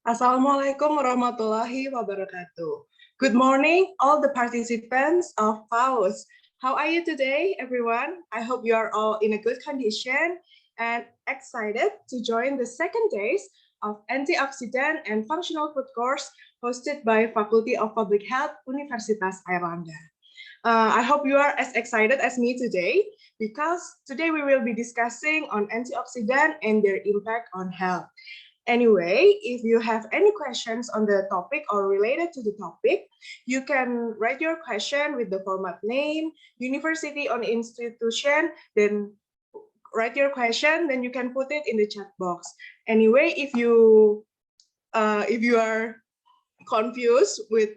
Assalamualaikum warahmatullahi wabarakatuh. Good morning, all the participants of PHAUSS. How are you today, everyone? I hope you are all in a good condition and excited to join the second days of Antioxidant and Functional Food course hosted by Faculty of Public Health, Universitas Airlangga. I hope you are as excited as me today because today we will be discussing on antioxidant and their impact on health. Anyway, if you have any questions on the topic or related to the topic, you can write your question with the format name, university or institution, then write your question, then you can put it in the chat box. Anyway, if you are confused with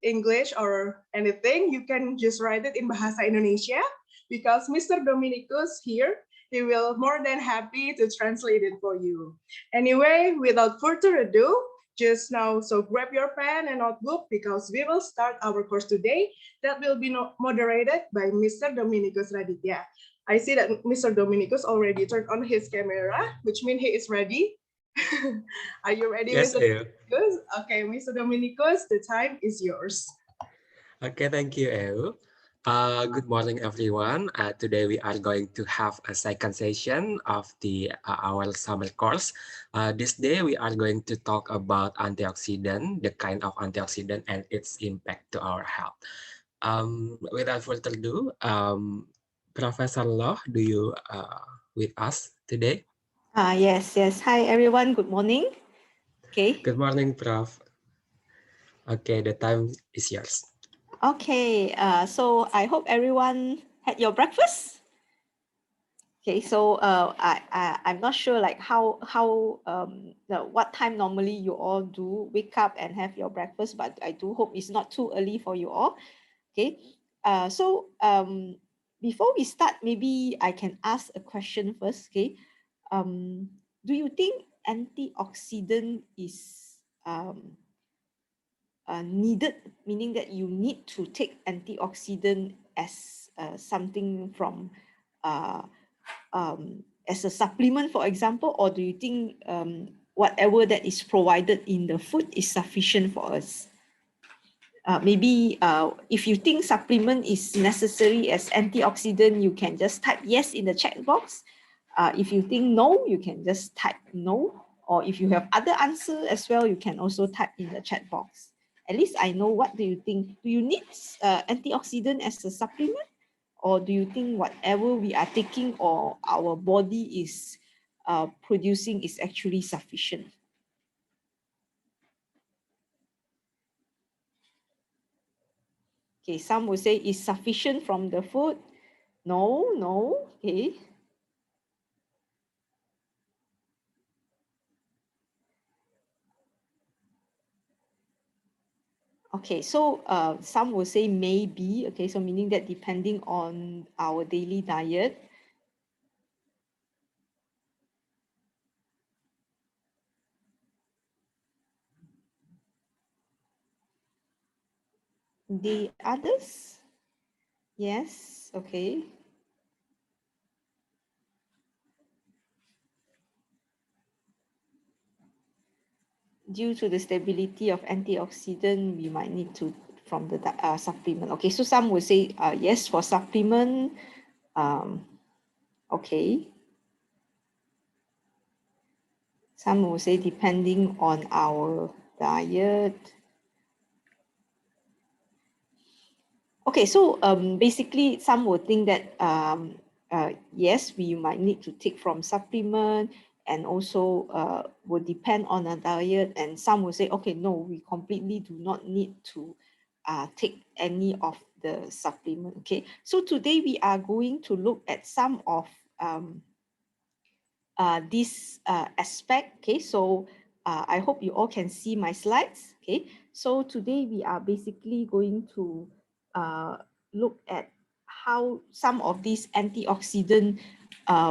English or anything, you can just write it in Bahasa Indonesia because Mr. Dominicus here, he will more than happy to translate it for you. Anyway, without further ado, just now, so grab your pen and notebook because we will start our course today that will be moderated by Mr. Dominicus Raditya. I see that Mr. Dominicus already turned on his camera, which means he is ready. Are you ready, Yes, Mr. Dominicus? Okay, Mr. Dominicus, the time is yours. Okay, thank you, Eu. Good morning, everyone. Today we are going to have a second session of our summer course. This day we are going to talk about antioxidant, the kind of antioxidant and its impact to our health. Without further ado, Professor Loh, do you with us today? Yes. Hi, everyone. Good morning. Okay. Good morning, Prof. Okay, the time is yours. Okay. So I hope everyone had your breakfast. Okay. So I'm not sure like what time normally you all do wake up and have your breakfast, but I do hope it's not too early for you all. Okay. Before we start, maybe I can ask a question first. Okay. Do you think antioxidant is needed, meaning that you need to take antioxidant as something from as a supplement, for example, or do you think whatever that is provided in the food is sufficient for us? Maybe if you think supplement is necessary as antioxidant, you can just type yes in the chat box. If you think no, you can just type no. Or if you have other answer as well, you can also type in the chat box. At least I know, what do you think? Do you need antioxidant as a supplement? Or do you think whatever we are taking or our body is producing is actually sufficient? Okay, some will say is sufficient from the food. No, okay. Okay, so some will say maybe, okay, so meaning that depending on our daily diet. The others? Yes, okay. Due to the stability of antioxidant, we might need to from the supplement. Okay, so some will say yes for supplement. Okay. Some will say depending on our diet. Okay, so basically some will think that yes, we might need to take from supplement, and also will depend on a diet, and some will say, okay, no, we completely do not need to take any of the supplement. Okay, so today we are going to look at some of this aspect. Okay, so I hope you all can see my slides. Okay, so today we are basically going to look at how some of these antioxidants,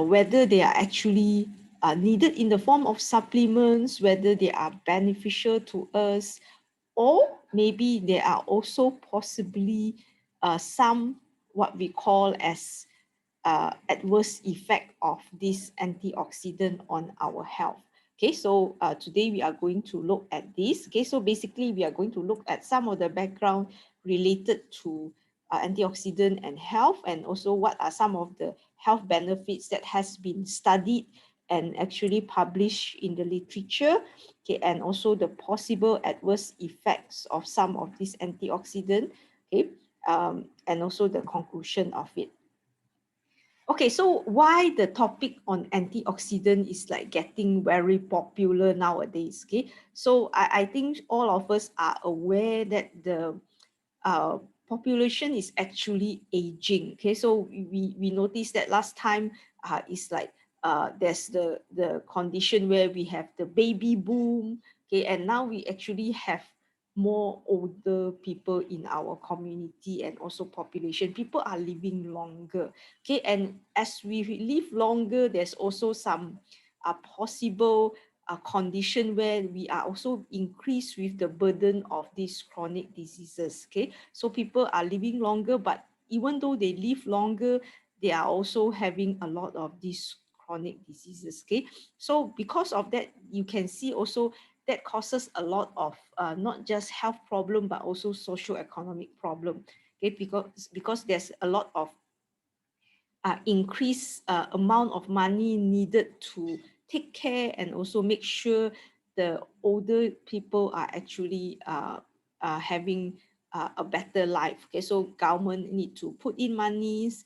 whether they are actually needed in the form of supplements, whether they are beneficial to us, or maybe there are also possibly some what we call as adverse effect of this antioxidant on our health. Okay, so today we are going to look at this. Okay, so basically we are going to look at some of the background related to antioxidant and health, and also what are some of the health benefits that has been studied and actually published in the literature, okay, and also the possible adverse effects of some of these antioxidant, okay, and also the conclusion of it. Okay, so why the topic on antioxidant is like getting very popular nowadays? Okay, so I think all of us are aware that the population is actually aging. Okay, so we noticed that last time it's like there's the condition where we have the baby boom. Okay, and now we actually have more older people in our community and also population. People are living longer. Okay, and as we live longer, there's also some possible condition where we are also increased with the burden of these chronic diseases. Okay, so people are living longer, but even though they live longer, they are also having a lot of these chronic diseases. Okay, so because of that, you can see also that causes a lot of not just health problem but also socio-economic problem. Okay, because there's a lot of increased amount of money needed to take care and also make sure the older people are actually having a better life. Okay, so government need to put in monies.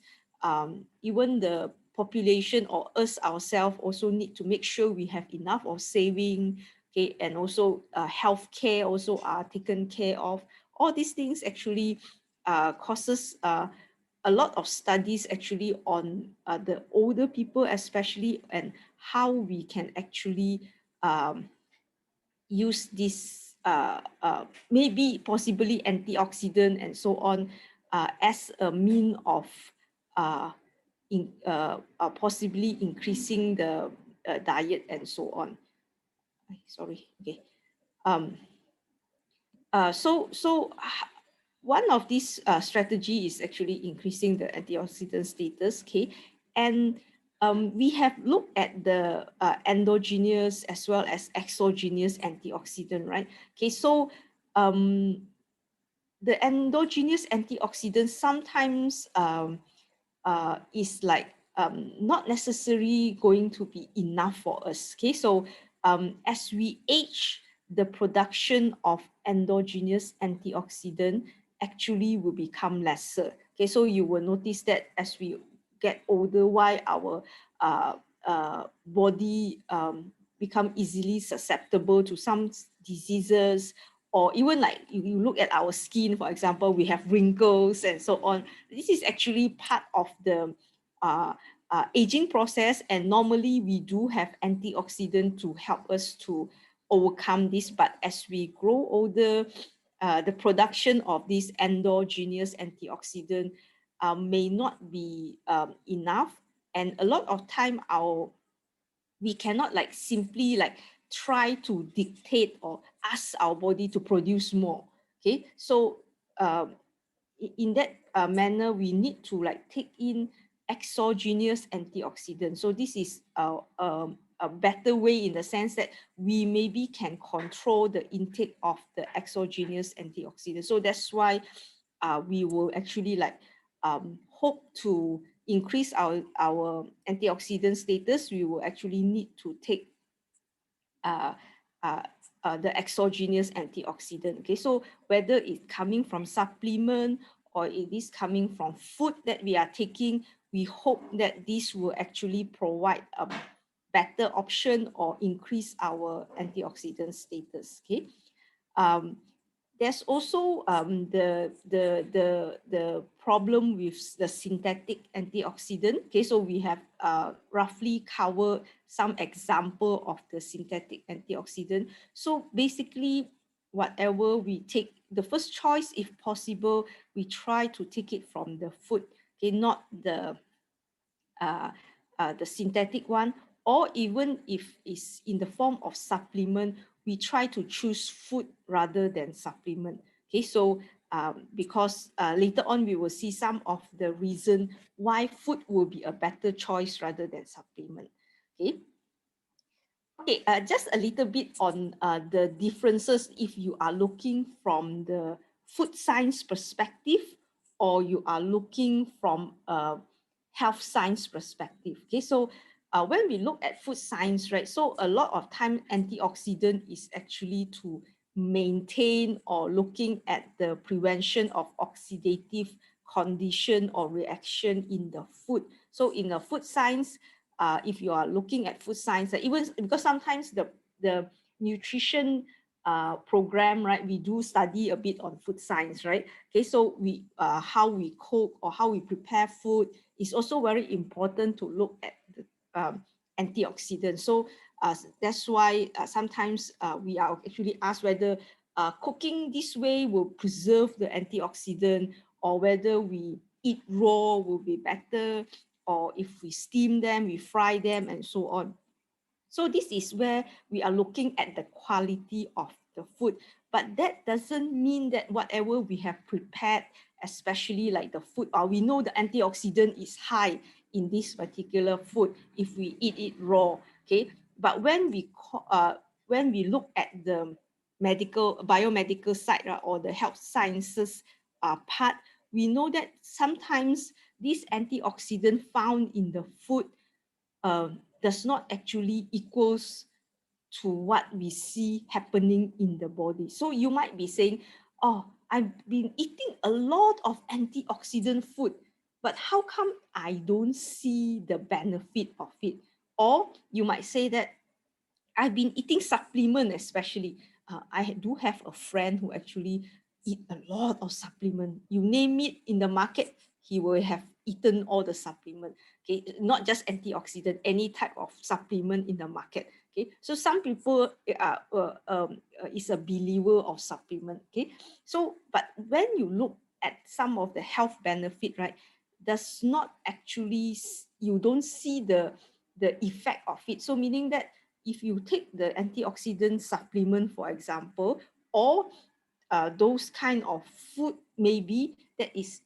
Even the population or us ourselves also need to make sure we have enough of saving. Okay, and also healthcare also are taken care of. All these things actually causes a lot of studies actually on the older people especially, and how we can actually use this maybe possibly antioxidant and so on as a mean of possibly increasing the diet and so on. Sorry, okay. One of these strategy is actually increasing the antioxidant status, okay? And we have looked at the endogenous as well as exogenous antioxidant, right? Okay, so the endogenous antioxidant sometimes is like not necessarily going to be enough for us, okay? So as we age, the production of endogenous antioxidant actually will become lesser. Okay, so you will notice that as we get older, why our body become easily susceptible to some diseases, or even like you look at our skin, for example, we have wrinkles and so on. This is actually part of the aging process, and normally we do have antioxidant to help us to overcome this. But as we grow older, the production of this endogenous antioxidant may not be enough, and a lot of time we cannot like simply like try to dictate or ask our body to produce more. Okay, so in that manner, we need to like take in exogenous antioxidants. So this is a better way in the sense that we maybe can control the intake of the exogenous antioxidants. So that's why we will actually like hope to increase our antioxidant status. We will actually need to take the exogenous antioxidant. Okay, so whether it's coming from supplement or it is coming from food that we are taking, we hope that this will actually provide a better option or increase our antioxidant status. Okay. There's also the problem with the synthetic antioxidant. Okay, so we have roughly covered some example of the synthetic antioxidant. So basically, whatever we take, the first choice, if possible, we try to take it from the food. Okay, not the synthetic one, or even if it's in the form of supplement, we try to choose food rather than supplement. Okay, so because later on we will see some of the reason why food will be a better choice rather than supplement. Okay. Okay, just a little bit on the differences if you are looking from the food science perspective or you are looking from a health science perspective. Okay, so when we look at food science, right, so a lot of time antioxidant is actually to maintain or looking at the prevention of oxidative condition or reaction in the food. So in the food science, if you are looking at food science, even because sometimes the nutrition program, right, we do study a bit on food science, right? Okay, so we how we cook or how we prepare food is also very important to look at the antioxidants. So that's why sometimes we are actually asked whether cooking this way will preserve the antioxidant or whether we eat raw will be better, or if we steam them, we fry them, and so on. So this is where we are looking at the quality of the food. But that doesn't mean that whatever we have prepared, especially like the food, or we know the antioxidant is high in this particular food if we eat it raw. Okay, but when we look at the biomedical side, or the health sciences part, we know that sometimes this antioxidant found in the food does not actually equals to what we see happening in the body. So you might be saying, oh, I've been eating a lot of antioxidant food, but how come I don't see the benefit of it? Or you might say that I've been eating supplement, especially. I do have a friend who actually eat a lot of supplement. You name it in the market, he will have eaten all the supplement. Okay, not just antioxidant, any type of supplement in the market. Okay, so some people is a believer of supplement. Okay, so but when you look at some of the health benefit, right, does not actually you don't see the effect of it. So meaning that if you take the antioxidant supplement, for example, or those kind of food maybe that is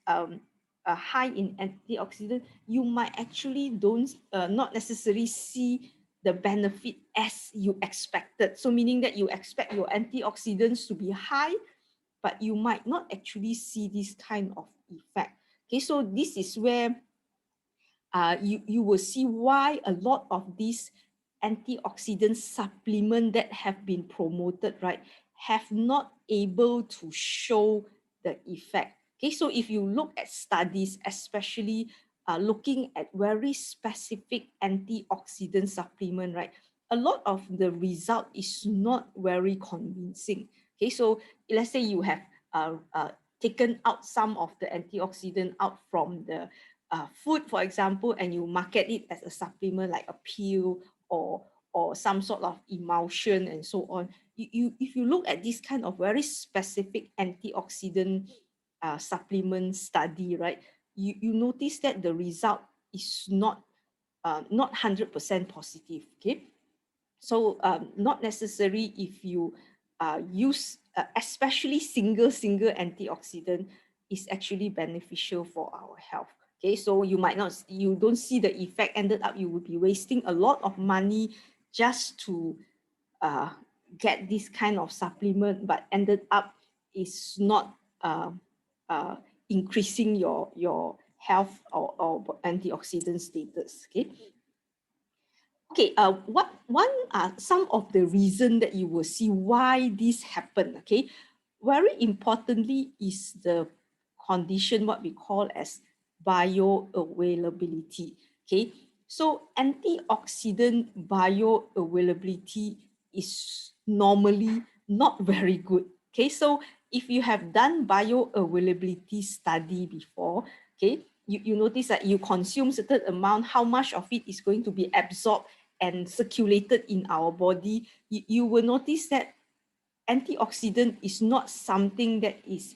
high in antioxidant, you might actually not necessarily see the benefit as you expected. So meaning that you expect your antioxidants to be high, but you might not actually see this kind of effect. Okay, so this is where you will see why a lot of these antioxidant supplement that have been promoted, right, have not able to show the effect. Okay, so if you look at studies, especially looking at very specific antioxidant supplement, right, a lot of the result is not very convincing. Okay, so let's say you have taken out some of the antioxidant out from the food, for example, and you market it as a supplement like a pill or some sort of emulsion and so on. If you look at this kind of very specific antioxidant supplement study, right, you notice that the result is not 100% positive. Okay, so not necessary if you use especially single antioxidant is actually beneficial for our health. Okay, so you don't see the effect, ended up you would be wasting a lot of money just to get this kind of supplement, but ended up is not increasing your health or antioxidant status. Okay. Okay, one some of the reason that you will see why this happened, okay? Very importantly is the condition what we call as bioavailability, okay? So antioxidant bioavailability is normally not very good, okay? So if you have done bioavailability study before, okay, you notice that you consume certain amount, how much of it is going to be absorbed and circulated in our body, you will notice that antioxidant is not something that is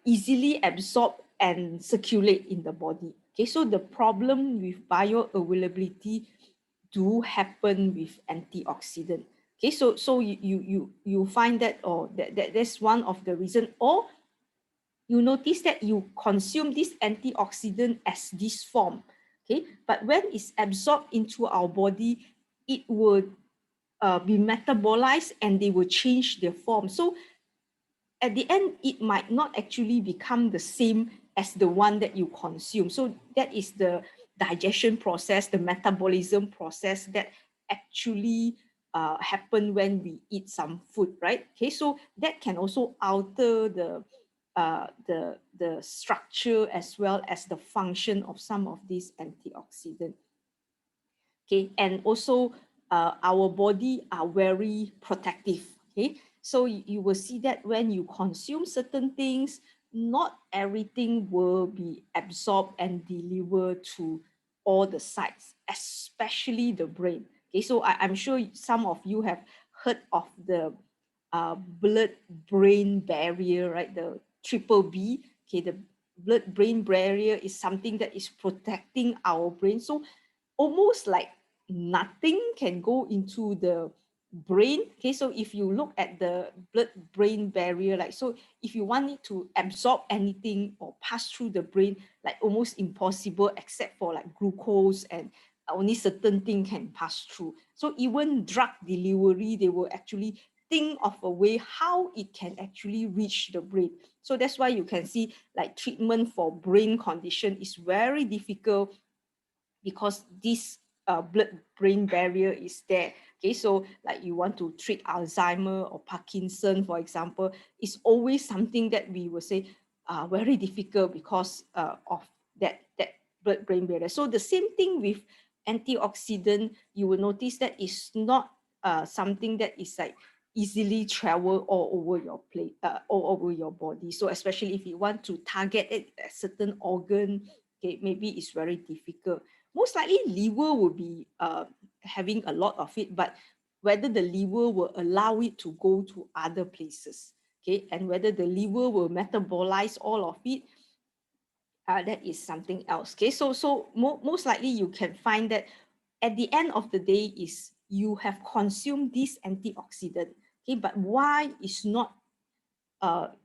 easily absorbed and circulate in the body. Okay, so the problem with bioavailability do happen with antioxidant. Okay, so you find that, or that's one of the reason, or you notice that you consume this antioxidant as this form. Okay, but when it's absorbed into our body, it would be metabolized and they will change their form. So at the end, it might not actually become the same as the one that you consume. So that is the digestion process, the metabolism process that actually happen when we eat some food, right? Okay, so that can also alter the structure as well as the function of some of these antioxidants. Okay, and also our body are very protective. Okay, so you will see that when you consume certain things, not everything will be absorbed and delivered to all the sites, especially the brain. Okay, so I'm sure some of you have heard of the blood-brain barrier, right? The triple B. Okay, the blood-brain barrier is something that is protecting our brain. So almost like nothing can go into the brain. Okay, so if you look at the blood-brain barrier, like, so if you want it to absorb anything or pass through the brain, like almost impossible, except for like glucose, and only certain thing can pass through. So even drug delivery, they will actually think of a way how it can actually reach the brain. So that's why you can see like treatment for brain condition is very difficult, because this blood-brain barrier is there. Okay, so like you want to treat Alzheimer or Parkinson, for example, it's always something that we will say very difficult because of that blood-brain barrier. So the same thing with antioxidant, you will notice that it's not something that is like easily travel all over your plate, all over your body. So especially if you want to target it at certain organ, okay, maybe it's very difficult. Most likely liver will be having a lot of it, but whether the liver will allow it to go to other places, okay, and whether the liver will metabolize all of it, that is something else. Okay, so most likely you can find that at the end of the day is you have consumed this antioxidant, okay, but why is not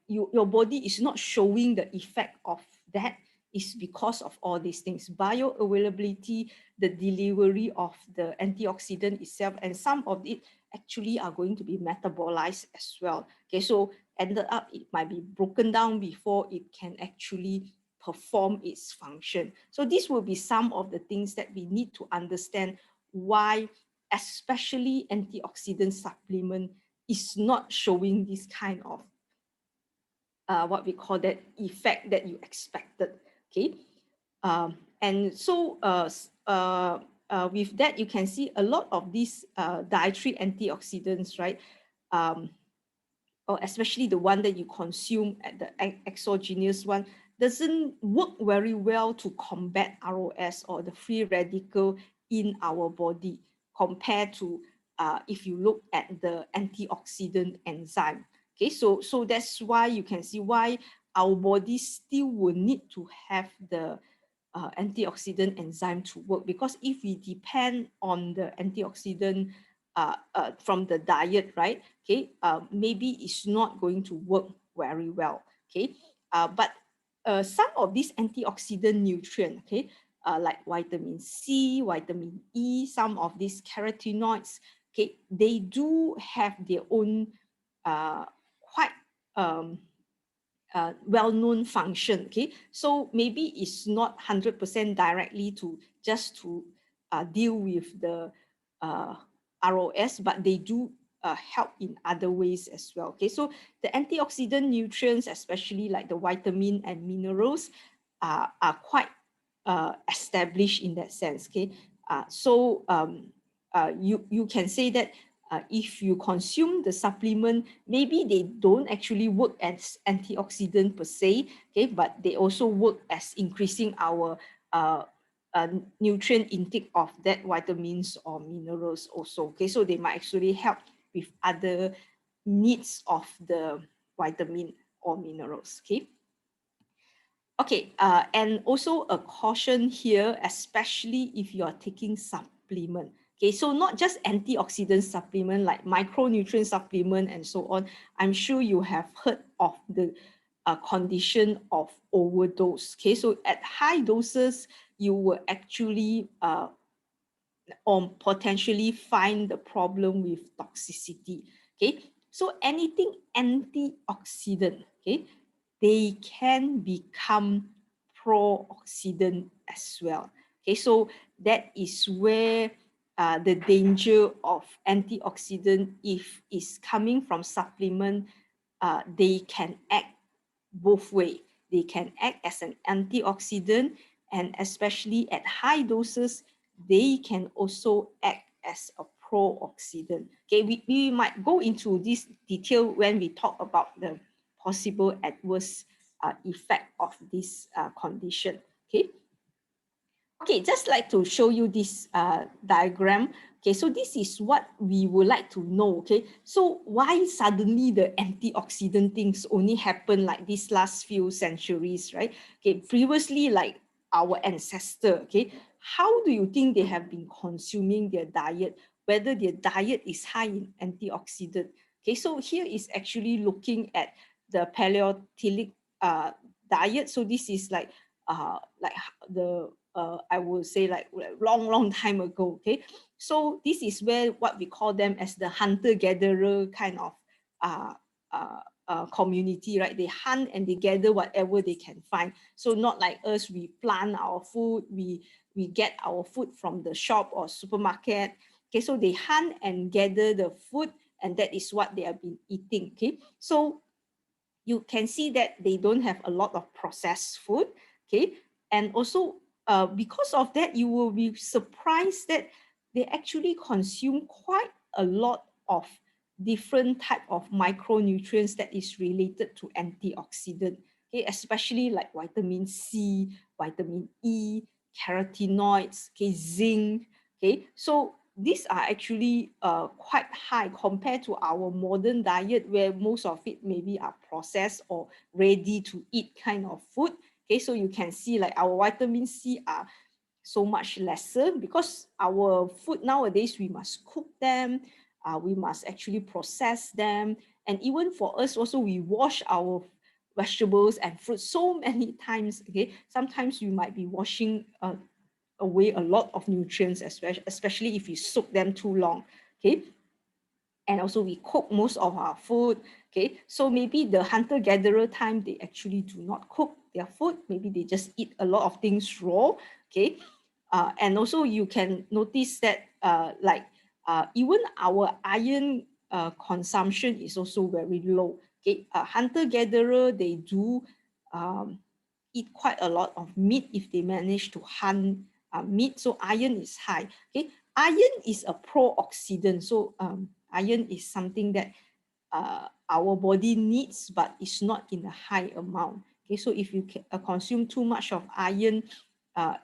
your body is not showing the effect of that, is because of all these things: bioavailability, the delivery of the antioxidant itself, and some of it actually are going to be metabolized as well. Okay, so ended up it might be broken down before it can actually perform its function. So this will be some of the things that we need to understand why especially antioxidant supplement is not showing this kind of what we call that effect that you expected. Okay, and so with that, you can see a lot of these dietary antioxidants, right? Or especially the one that you consume at the exogenous one, doesn't work very well to combat ROS or the free radical in our body, compared to if you look at the antioxidant enzyme. Okay, so that's why you can see why our body still will need to have the antioxidant enzyme to work, because if we depend on the antioxidant from the diet, right? Okay, maybe it's not going to work very well. Okay, but some of these antioxidant nutrients, okay, like vitamin C, vitamin E, some of these carotenoids, okay, they do have their own quite well-known function. Okay, so maybe it's not 100% directly to just to deal with the ROS, but they do help in other ways as well. Okay, so the antioxidant nutrients, especially like the vitamin and minerals, are quite established in that sense. Okay, so you can say that if you consume the supplement, maybe they don't actually work as antioxidant per se, okay, but they also work as increasing our nutrient intake of that vitamins or minerals also. Okay, so they might actually help with other needs of the vitamin or minerals. Okay. Okay, and also a caution here, especially if you are taking supplement. Okay, so not just antioxidant supplement like micronutrient supplement and so on. I'm sure you have heard of the condition of overdose. Okay, so at high doses, you will actually or potentially find the problem with toxicity. Okay, so anything antioxidant, okay, they can become pro-oxidant as well. Okay, so that is where the danger of antioxidant, if is coming from supplement, they can act both ways. They can act as an antioxidant, and especially at high doses, they can also act as a pro-oxidant. Okay, we might go into this detail when we talk about the possible adverse effect of this condition. Okay. Okay, just like to show you this diagram. Okay, so this is what we would like to know. Okay, so why suddenly the antioxidant things only happen like these last few centuries, right? Okay, previously, like our ancestor, okay, how do you think they have been consuming their diet? Whether their diet is high in antioxidant? Okay, so here is actually looking at the Paleolithic diet. So this is like the I would say like long time ago. Okay, so this is where what we call them as the hunter-gatherer kind of community, right? They hunt and they gather whatever they can find. So not like us, we plant our food, we get our food from the shop or supermarket. Okay, so they hunt and gather the food, and that is what they have been eating. Okay, so you can see that they don't have a lot of processed food. Okay, and also because of that, you will be surprised that they actually consume quite a lot of different type of micronutrients that is related to antioxidant. Okay, especially like vitamin C, vitamin E, carotenoids, okay, zinc. Okay, so these are actually quite high compared to our modern diet, where most of it maybe are processed or ready to eat kind of food. Okay, so you can see like our vitamin C are so much lesser because our food nowadays, we must cook them, we must actually process them. And even for us also, we wash our vegetables and fruits so many times. Okay, sometimes you might be washing away a lot of nutrients, especially if you soak them too long. Okay, and also we cook most of our food. Okay, so maybe the hunter-gatherer time, they actually do not cook their food. Maybe they just eat a lot of things raw. Okay, and also you can notice that even our iron consumption is also very low. Okay, hunter-gatherer, they do eat quite a lot of meat if they manage to hunt meat. So iron is high. Okay, iron is a pro-oxidant. So iron is something that our body needs, but it's not in a high amount. Okay, so if you consume too much of iron,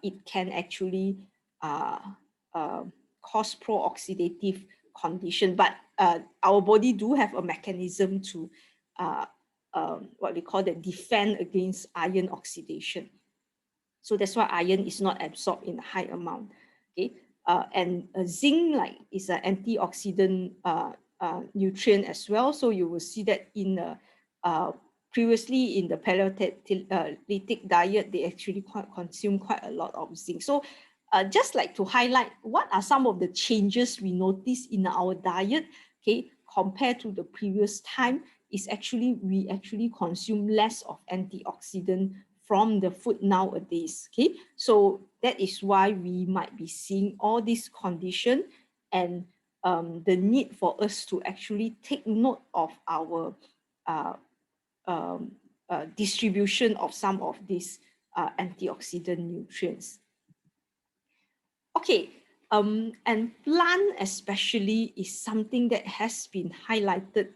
it can actually cause pro-oxidative condition. But our body do have a mechanism to what we call the defend against iron oxidation. So that's why iron is not absorbed in a high amount. Okay, and zinc like is an antioxidant nutrient as well. So you will see that in previously in the Paleolithic diet, they actually consume quite a lot of zinc. So just like to highlight what are some of the changes we notice in our diet, okay, compared to the previous time, is actually we actually consume less of antioxidant from the food nowadays. Okay, so that is why we might be seeing all these conditions, and the need for us to actually take note of our distribution of some of these antioxidant nutrients. Okay, and plant especially is something that has been highlighted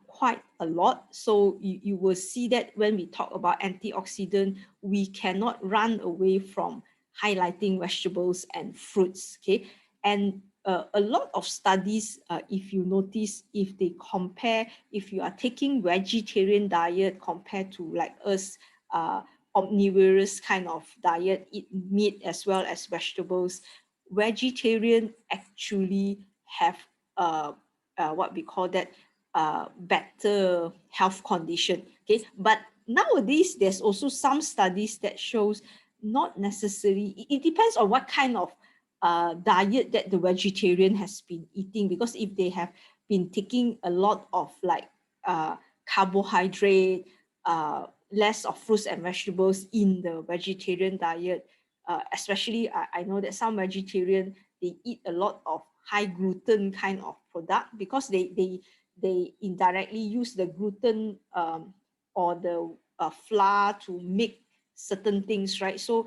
quite a lot. So you will see that when we talk about antioxidant, we cannot run away from highlighting vegetables and fruits. Okay, and a lot of studies, if you notice, if they compare, if you are taking vegetarian diet compared to like us, omnivorous kind of diet, eat meat as well as vegetables, vegetarian actually have what we call that better health condition. Okay, but nowadays there's also some studies that shows not necessarily, it depends on what kind of diet that the vegetarian has been eating, because if they have been taking a lot of like carbohydrate, less of fruits and vegetables in the vegetarian diet, especially I know that some vegetarian, they eat a lot of high gluten kind of product, because they indirectly use the gluten or the flour to make certain things, right? So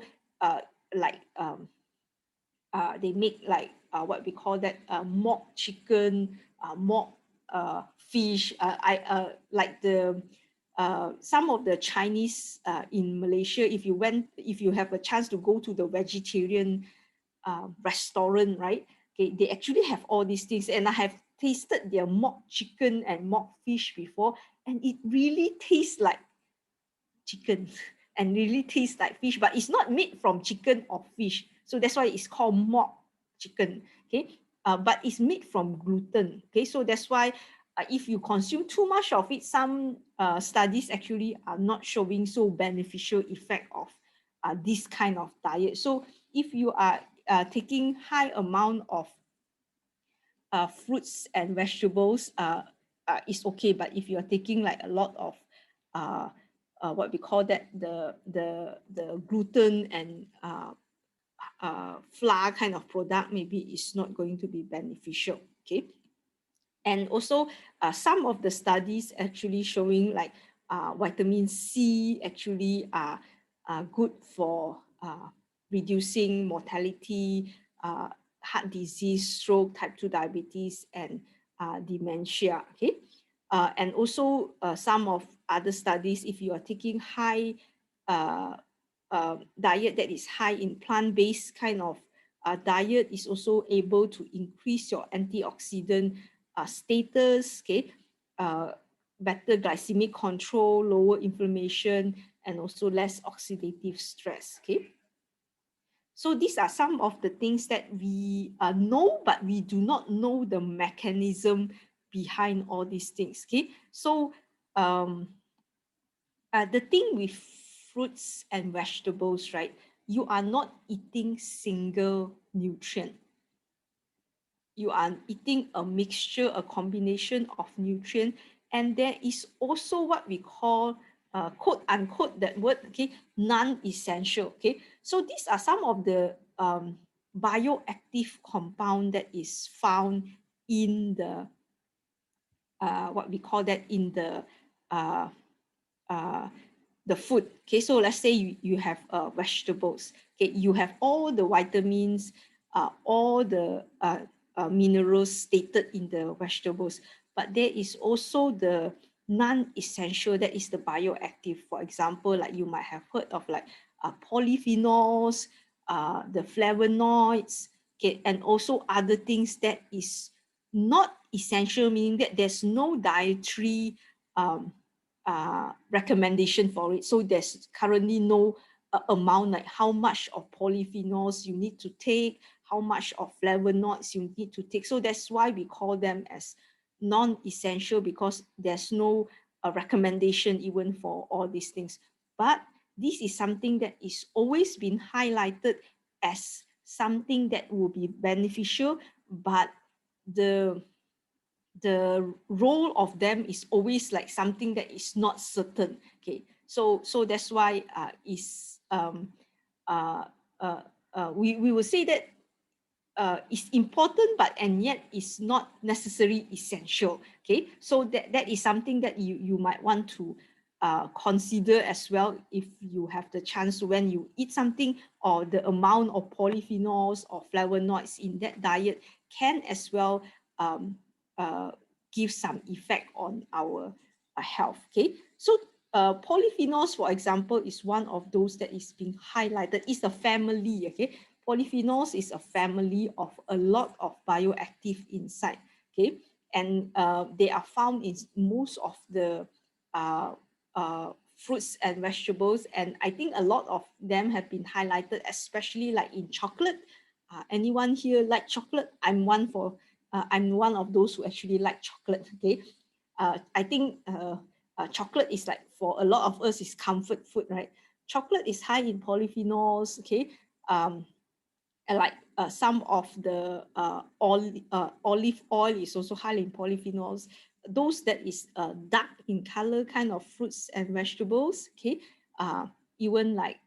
they make like what we call that mock chicken, mock fish. Like the some of the Chinese in Malaysia, if you have a chance to go to the vegetarian restaurant, right? Okay, they actually have all these things, and I have tasted their mock chicken and mock fish before, and it really tastes like chicken and really tastes like fish, but it's not made from chicken or fish. So that's why it's called mock chicken, okay? But it's made from gluten, okay? So that's why if you consume too much of it, some studies actually are not showing so beneficial effect of this kind of diet. So if you are taking high amount of fruits and vegetables, is okay. But if you are taking like a lot of what we call that the gluten and flour kind of product, maybe it's not going to be beneficial, okay? And also some of the studies actually showing like vitamin C actually are good for reducing mortality, heart disease, stroke, type 2 diabetes, and dementia, okay? And also some of other studies, if you are taking high diet that is high in plant-based kind of diet, is also able to increase your antioxidant status, okay? Better glycemic control, lower inflammation, and also less oxidative stress, okay? So these are some of the things that we know, but we do not know the mechanism behind all these things, okay? So the thing with fruits and vegetables, right? You are not eating single nutrient. You are eating a mixture, a combination of nutrient, and there is also what we call quote unquote that word, okay, non-essential, okay. So these are some of the bioactive compound that is found in the what we call that in the food, okay. So let's say you have vegetables, okay, you have all the vitamins, all the minerals stated in the vegetables, but there is also the non-essential, that is the bioactive. For example, like you might have heard of like polyphenols, the flavonoids, okay, and also other things that is not essential, meaning that there's no dietary recommendation for it. So there's currently no amount, like how much of polyphenols you need to take, how much of flavonoids you need to take. So that's why we call them as non-essential, because there's no recommendation even for all these things. But this is something that is always been highlighted as something that will be beneficial, but the role of them is always like something that is not certain, okay. So that's why we will say that is important, but and yet is not necessarily essential, okay. So that is something that you might want to consider as well, if you have the chance when you eat something, or the amount of polyphenols or flavonoids in that diet can as well give some effect on our health, okay. So polyphenols, for example, is one of those that is being highlighted. It's a family, okay. Polyphenols is a family of a lot of bioactive inside, okay, and they are found in most of the fruits and vegetables, and I think a lot of them have been highlighted, especially like in chocolate. Anyone here like chocolate? I'm one of those who actually like chocolate, okay. I think chocolate is like, for a lot of us, is comfort food, right? Chocolate is high in polyphenols, okay. like some of the olive oil is also high in polyphenols. Those that is dark in color kind of fruits and vegetables, okay, even like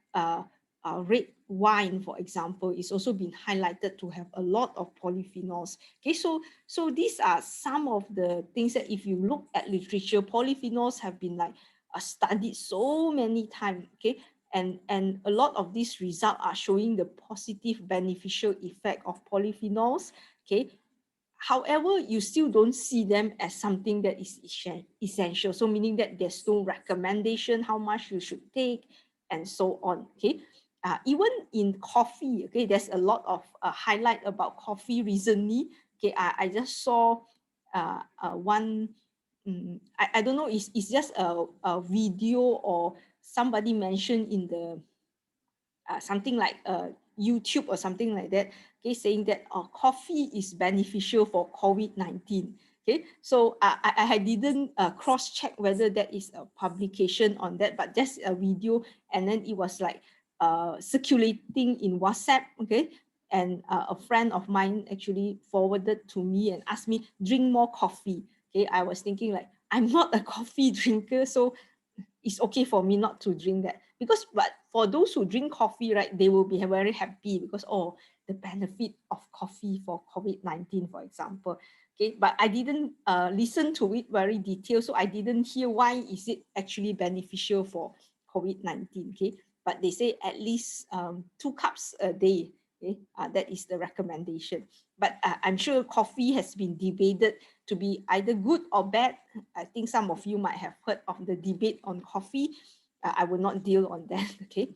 red wine, for example, is also been highlighted to have a lot of polyphenols. Okay, so these are some of the things that if you look at literature, polyphenols have been like studied so many times. Okay, and a lot of these results are showing the positive beneficial effect of polyphenols. Okay, however, you still don't see them as something that is essential. So meaning that there's no recommendation how much you should take and so on. Okay, even in coffee, okay, there's a lot of highlight about coffee recently. Okay, I just saw one, I don't know, it's just a video or somebody mentioned in the something like YouTube or something like that, okay, saying that coffee is beneficial for COVID-19. Okay, so I didn't cross-check whether that is a publication on that, but just a video, and then it was like circulating in WhatsApp, okay, and a friend of mine actually forwarded to me and asked me, drink more coffee. Okay, I was thinking like, I'm not a coffee drinker, so it's okay for me not to drink that, because but for those who drink coffee, right, they will be very happy because the benefit of coffee for COVID-19, for example. Okay, but I didn't listen to it very detailed, so I didn't hear why is it actually beneficial for COVID-19. Okay, but they say at least 2 cups a day. Okay, that is the recommendation. But I'm sure coffee has been debated to be either good or bad. I think some of you might have heard of the debate on coffee. I will not deal on that, okay?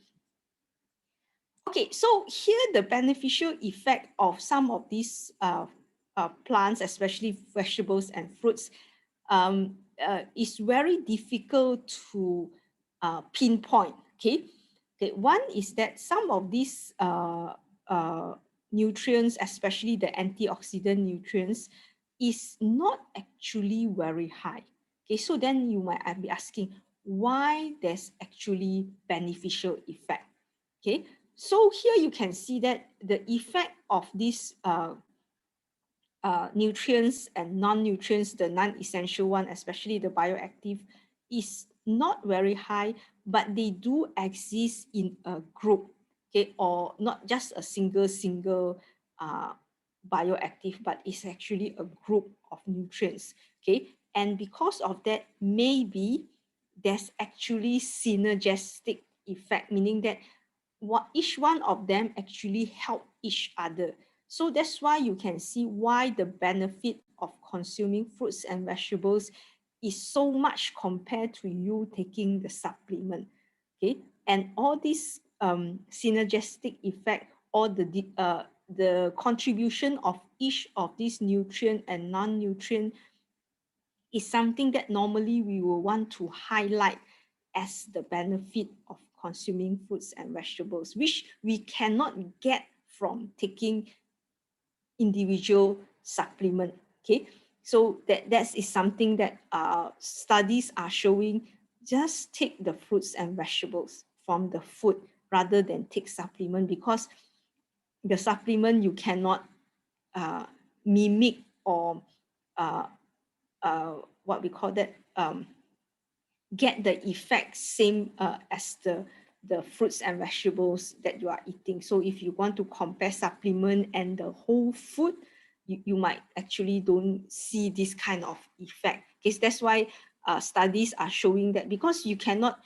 Okay, so here the beneficial effect of some of these plants, especially vegetables and fruits, is very difficult to pinpoint, okay? Okay, one is that some of these nutrients, especially the antioxidant nutrients, is not actually very high. Okay, so then you might be asking why there's actually beneficial effect. Okay, so here you can see that the effect of these nutrients and non-nutrients, the non-essential one, especially the bioactive, is not very high, but they do exist in a group, okay, or not just a single bioactive, but it's actually a group of nutrients, okay, and because of that, maybe there's actually synergistic effect, meaning that each one of them actually help each other. So that's why you can see why the benefit of consuming fruits and vegetables is so much compared to you taking the supplement. Okay, and all this synergistic effect or the contribution of each of these nutrient and non-nutrient is something that normally we will want to highlight as the benefit of consuming fruits and vegetables, which we cannot get from taking individual supplement. Okay, so that is something that studies are showing. Just take the fruits and vegetables from the food rather than take supplement, because the supplement you cannot mimic or what we call that, get the effect same as the fruits and vegetables that you are eating. So if you want to compare supplement and the whole food, you might actually don't see this kind of effect. Okay, that's why studies are showing that, because you cannot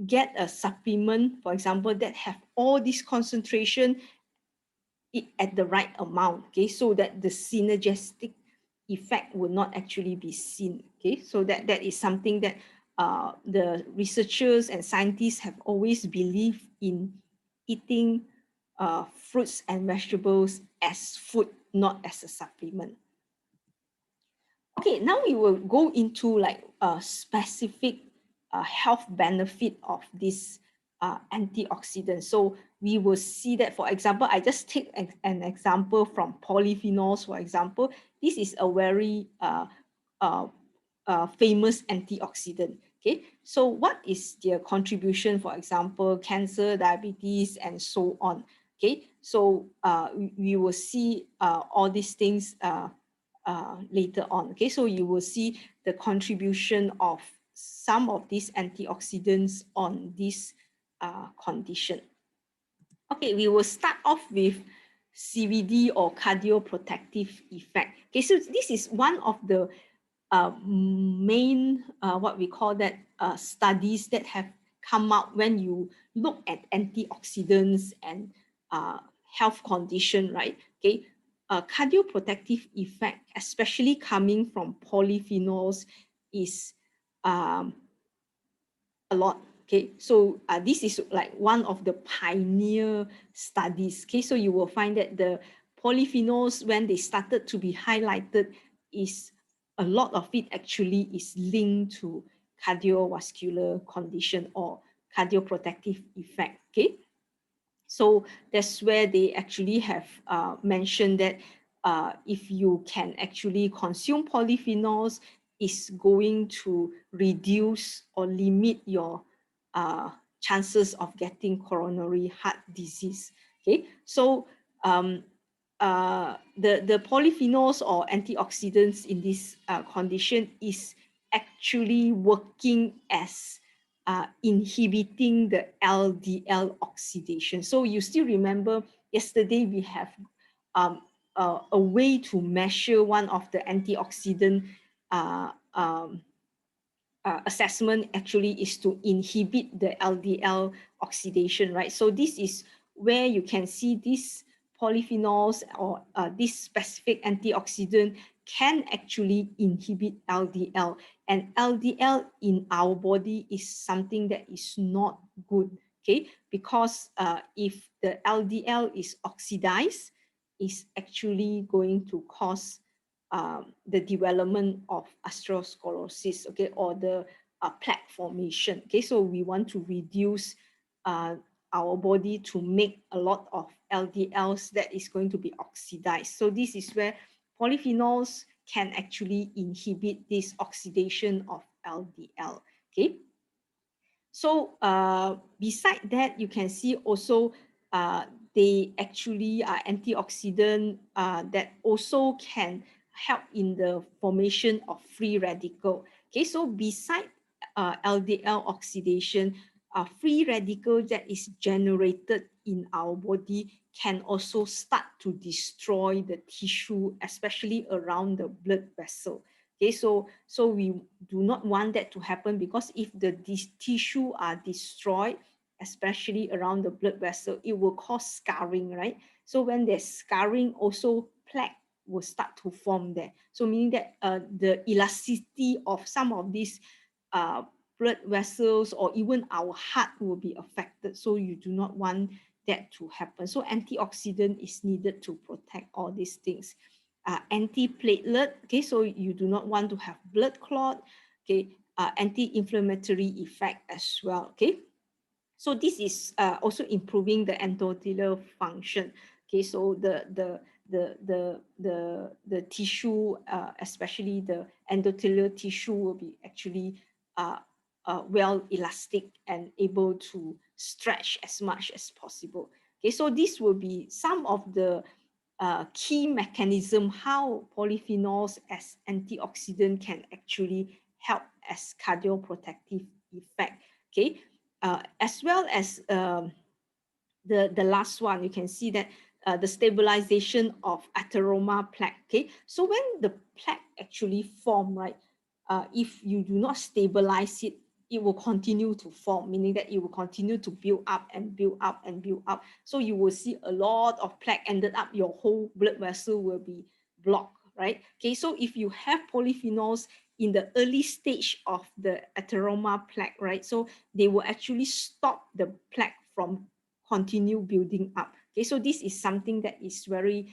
get a supplement, for example, that have all this concentration at the right amount, okay, so that the synergistic effect will not actually be seen. Okay, so that is something that the researchers and scientists have always believed in, eating fruits and vegetables as food, not as a supplement. Okay, now we will go into like a specific health benefit of this antioxidant. So we will see that, for example, I just take an example from polyphenols, for example. This is a very famous antioxidant. Okay, so what is their contribution, for example, cancer, diabetes, and so on? Okay, so we will see all these things later on. Okay, so you will see the contribution of some of these antioxidants on this condition. Okay, we will start off with CVD or cardioprotective effect. Okay, so this is one of the main what we call that studies that have come out when you look at antioxidants and health condition, right? Okay, cardioprotective effect, especially coming from polyphenols, is a lot. Okay, so this is like one of the pioneer studies. Okay, so you will find that the polyphenols, when they started to be highlighted, is a lot of it actually is linked to cardiovascular condition or cardioprotective effect. Okay, so that's where they actually have mentioned that if you can actually consume polyphenols, is going to reduce or limit your chances of getting coronary heart disease. Okay, so the polyphenols or antioxidants in this condition is actually working as inhibiting the LDL oxidation. So you still remember yesterday we have a way to measure one of the antioxidant assessment actually is to inhibit the LDL oxidation, right? So this is where you can see these polyphenols or this specific antioxidant can actually inhibit LDL, and LDL in our body is something that is not good, okay? Because if the LDL is oxidized, it's actually going to cause the development of atherosclerosis, okay, or the plaque formation. Okay, so we want to reduce our body to make a lot of LDLs that is going to be oxidized. So this is where polyphenols can actually inhibit this oxidation of LDL. Okay, so beside that, you can see also they actually are antioxidant that also can help in the formation of free radical. Okay, so beside LDL oxidation, free radical that is generated in our body can also start to destroy the tissue, especially around the blood vessel. Okay, so we do not want that to happen, because if the tissue are destroyed, especially around the blood vessel, it will cause scarring, right? So when there's scarring, also plaque will start to form there. So meaning that the elasticity of some of these blood vessels or even our heart will be affected. So you do not want that to happen. So antioxidant is needed to protect all these things. Anti-platelet, okay, so you do not want to have blood clot, okay, anti-inflammatory effect as well, okay. So this is also improving the endothelial function, okay. So the tissue, especially the endothelial tissue, will be actually well elastic and able to stretch as much as possible. Okay, so this will be some of the key mechanism how polyphenols as antioxidant can actually help as cardioprotective effect. Okay, as well as the last one, you can see that the stabilization of atheroma plaque. Okay, so when the plaque actually form, right, if you do not stabilize it, it will continue to form, meaning that it will continue to build up and build up and build up. So you will see a lot of plaque ended up, your whole blood vessel will be blocked, right? Okay, so if you have polyphenols in the early stage of the atheroma plaque, right, so they will actually stop the plaque from continue building up. Okay, so this is something that is very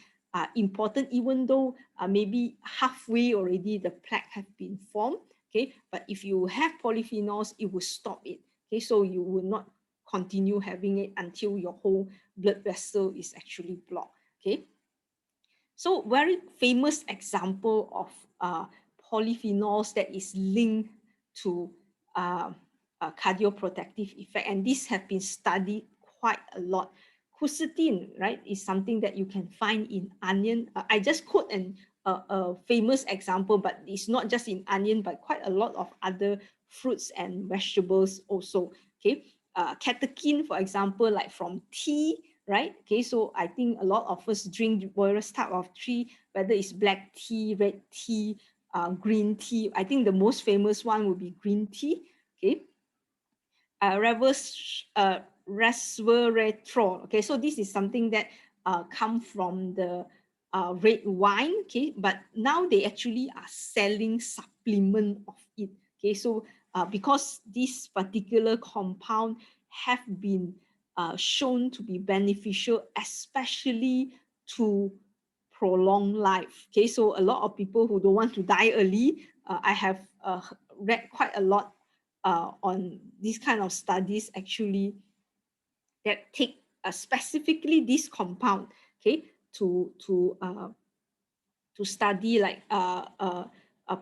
important, even though maybe halfway already the plaque have been formed. Okay, but if you have polyphenols, it will stop it. Okay, so you will not continue having it until your whole blood vessel is actually blocked. Okay, so very famous example of polyphenols that is linked to cardioprotective effect, and these have been studied quite a lot. quercetin, right, is something that you can find in onion. I just quote a famous example, but it's not just in onion, but quite a lot of other fruits and vegetables also. Okay, catechin, for example, like from tea, right? Okay, so I think a lot of us drink various type of tea, whether it's black tea, red tea, green tea. I think the most famous one would be green tea. Okay, resveratrol. Okay, so this is something that come from the red wine. Okay, but now they actually are selling supplement of it. Okay, so because this particular compound have been shown to be beneficial, especially to prolong life. Okay, so a lot of people who don't want to die early, I have read quite a lot on these kind of studies actually that take specifically this compound, okay, to study like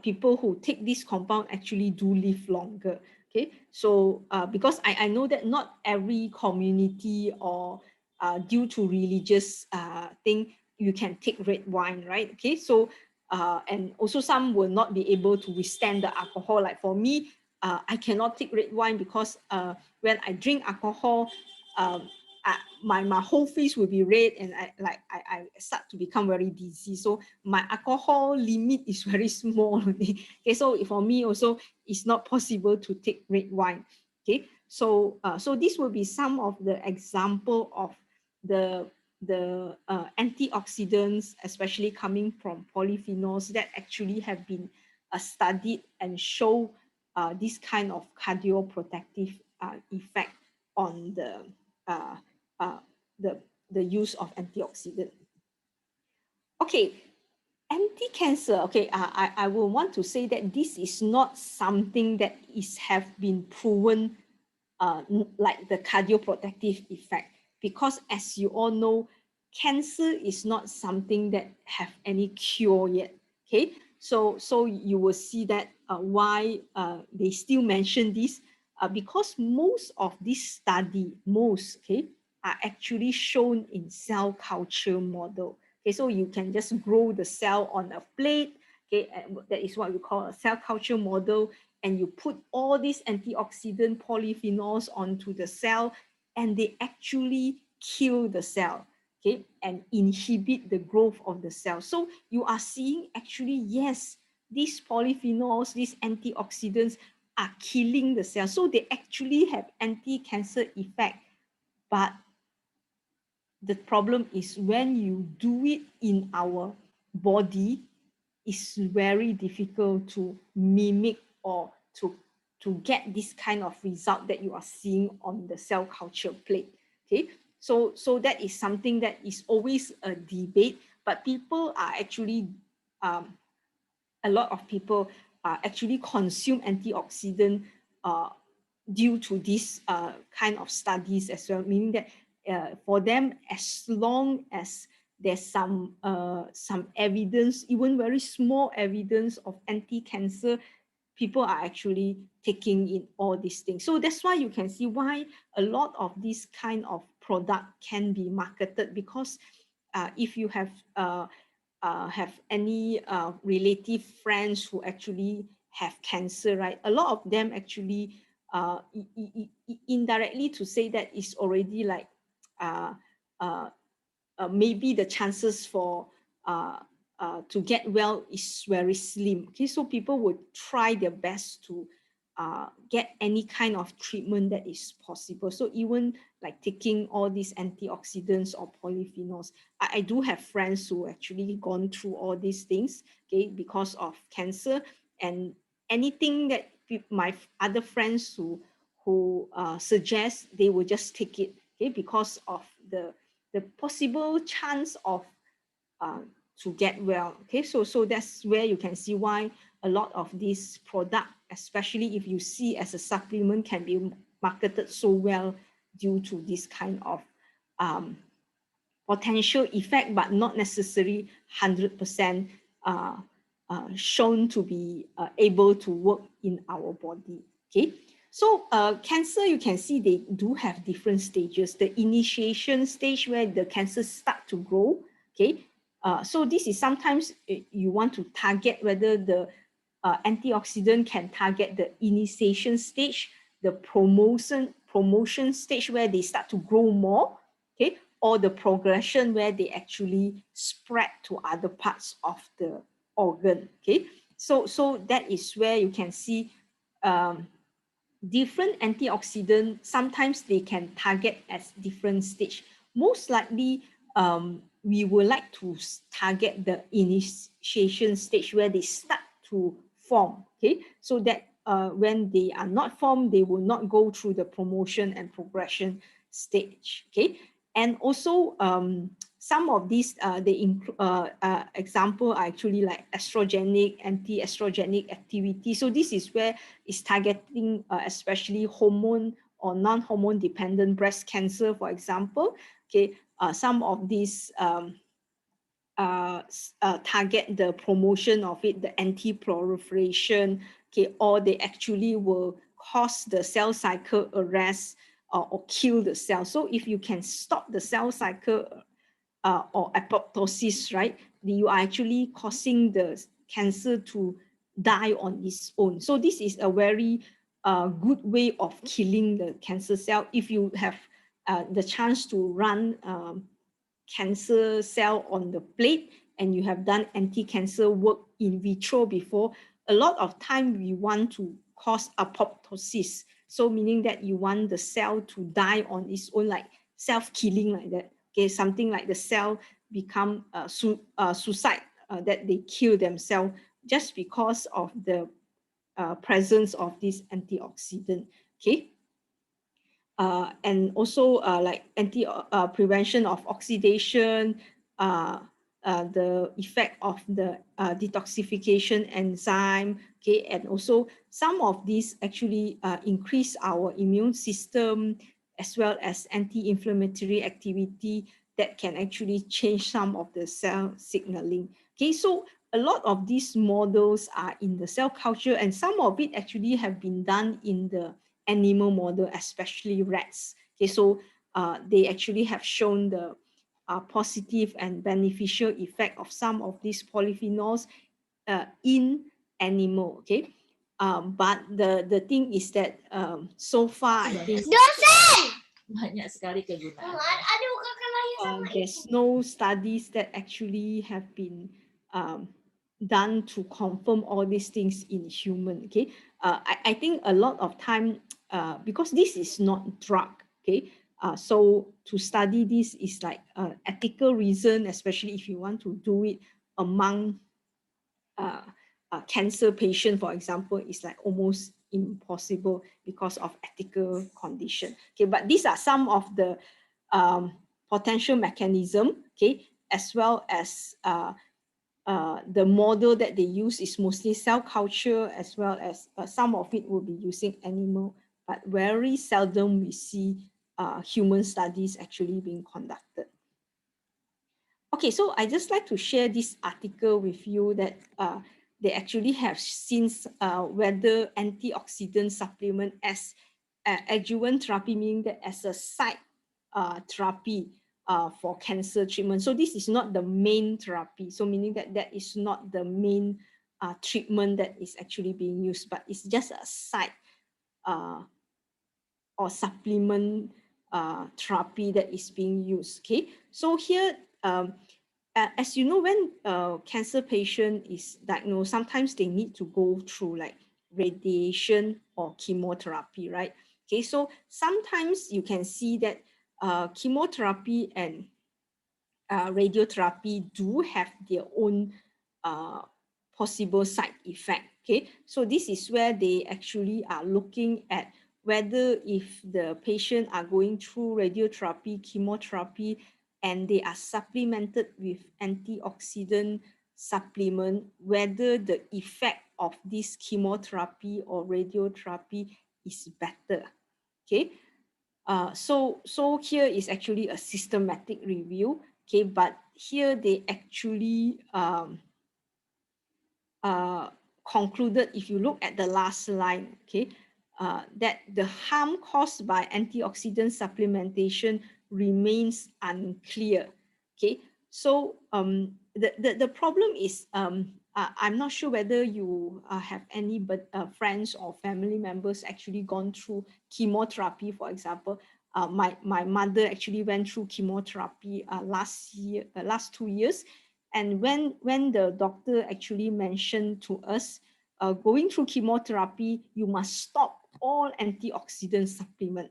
people who take this compound actually do live longer. Okay, so because I know that not every community or due to religious thing you can take red wine, right? Okay, so and also some will not be able to withstand the alcohol. Like for me, I cannot take red wine because when I drink alcohol, my whole face will be red, and I start to become very dizzy. So my alcohol limit is very small. Okay, so for me also it's not possible to take red wine. Okay, so so this will be some of the example of the antioxidants, especially coming from polyphenols, that actually have been studied and show this kind of cardioprotective effect on the the use of antioxidant. Okay, anti-cancer. Okay, I will want to say that this is not something that have been proven like the cardioprotective effect, because as you all know, cancer is not something that have any cure yet. Okay, so you will see that why they still mention this, because most of this study, okay, are actually shown in cell culture model. Okay, so you can just grow the cell on a plate. Okay, and that is what we call a cell culture model. And you put all these antioxidant polyphenols onto the cell, and they actually kill the cell, okay, and inhibit the growth of the cell. So you are seeing actually, yes, these polyphenols, these antioxidants are killing the cell. So they actually have anti-cancer effect. But the problem is when you do it in our body, it's very difficult to mimic or to get this kind of result that you are seeing on the cell culture plate. Okay, so that is something that is always a debate, but people are actually a lot of people actually consume antioxidant due to this kind of studies as well, meaning that for them, as long as there's some evidence, even very small evidence of anti-cancer, people are actually taking in all these things. So that's why you can see why a lot of this kind of product can be marketed, because if you have any relative friends who actually have cancer, right? A lot of them actually indirectly to say that it's already like maybe the chances for to get well is very slim. Okay, so people would try their best to get any kind of treatment that is possible. So even like taking all these antioxidants or polyphenols, I do have friends who actually gone through all these things, okay, because of cancer, and anything that my other friends who suggest, they will just take it, okay, because of the possible chance of to get well. Okay, so that's where you can see why a lot of these product, especially if you see as a supplement, can be marketed so well due to this kind of potential effect, but not necessarily 100% shown to be able to work in our body. Okay, So cancer, you can see they do have different stages. The initiation stage where the cancer start to grow, okay? So this is sometimes you want to target whether the antioxidant can target the initiation stage, the promotion stage where they start to grow more, okay? Or the progression where they actually spread to other parts of the organ, okay? So that is where you can see different antioxidants, sometimes they can target at different stage. Most likely, we would like to target the initiation stage where they start to form, okay? So that when they are not formed, they will not go through the promotion and progression stage, okay? And also, some of these, example are actually like estrogenic, anti-estrogenic activity. So this is where it's targeting especially hormone or non-hormone dependent breast cancer, for example. Okay, some of these target the promotion of it, the anti-proliferation, okay, or they actually will cause the cell cycle arrest or kill the cell. So if you can stop the cell cycle or apoptosis, right, you are actually causing the cancer to die on its own. So this is a very good way of killing the cancer cell. If you have the chance to run cancer cell on the plate and you have done anti-cancer work in vitro before, a lot of time we want to cause apoptosis. So meaning that you want the cell to die on its own, like self-killing like that. Okay, something like the cell become suicide, that they kill themselves just because of the presence of this antioxidant. Okay. And also like prevention of oxidation, the effect of the detoxification enzyme, okay, and also some of these actually increase our immune system as well as anti-inflammatory activity that can actually change some of the cell signaling. Okay, so a lot of these models are in the cell culture, and some of it actually have been done in the animal model, especially rats. Okay, so they actually have shown the positive and beneficial effect of some of these polyphenols in animal. Okay, but the thing is that so far I think banyak sekali kegunaan. there's no studies that actually have been done to confirm all these things in human. Okay, I think a lot of time because this is not drug. Okay, so to study this is like ethical reason, especially if you want to do it among cancer patient, for example, is like almost impossible because of ethical condition. Okay, but these are some of the potential mechanism, okay, as well as the model that they use is mostly cell culture, as well as some of it will be using animal, but very seldom we see human studies actually being conducted. Okay, so I just like to share this article with you that they actually have since whether antioxidant supplement as adjuvant therapy, meaning that as a side therapy for cancer treatment. So this is not the main therapy. So meaning that that is not the main treatment that is actually being used, but it's just a side or supplement therapy that is being used. Okay, so here, as you know, when a cancer patient is diagnosed, sometimes they need to go through like radiation or chemotherapy, right? Okay, so sometimes you can see that chemotherapy and radiotherapy do have their own possible side effect. Okay, so this is where they actually are looking at whether if the patient are going through radiotherapy, chemotherapy, and they are supplemented with antioxidant supplement, whether the effect of this chemotherapy or radiotherapy is better. Okay, so here is actually a systematic review. Okay, but here they actually concluded, if you look at the last line, okay, that the harm caused by antioxidant supplementation remains unclear. Okay, so the problem is I'm not sure whether you have any friends or family members actually gone through chemotherapy, for example. My mother actually went through chemotherapy last 2 years, and when the doctor actually mentioned to us, going through chemotherapy, you must stop all antioxidant supplement.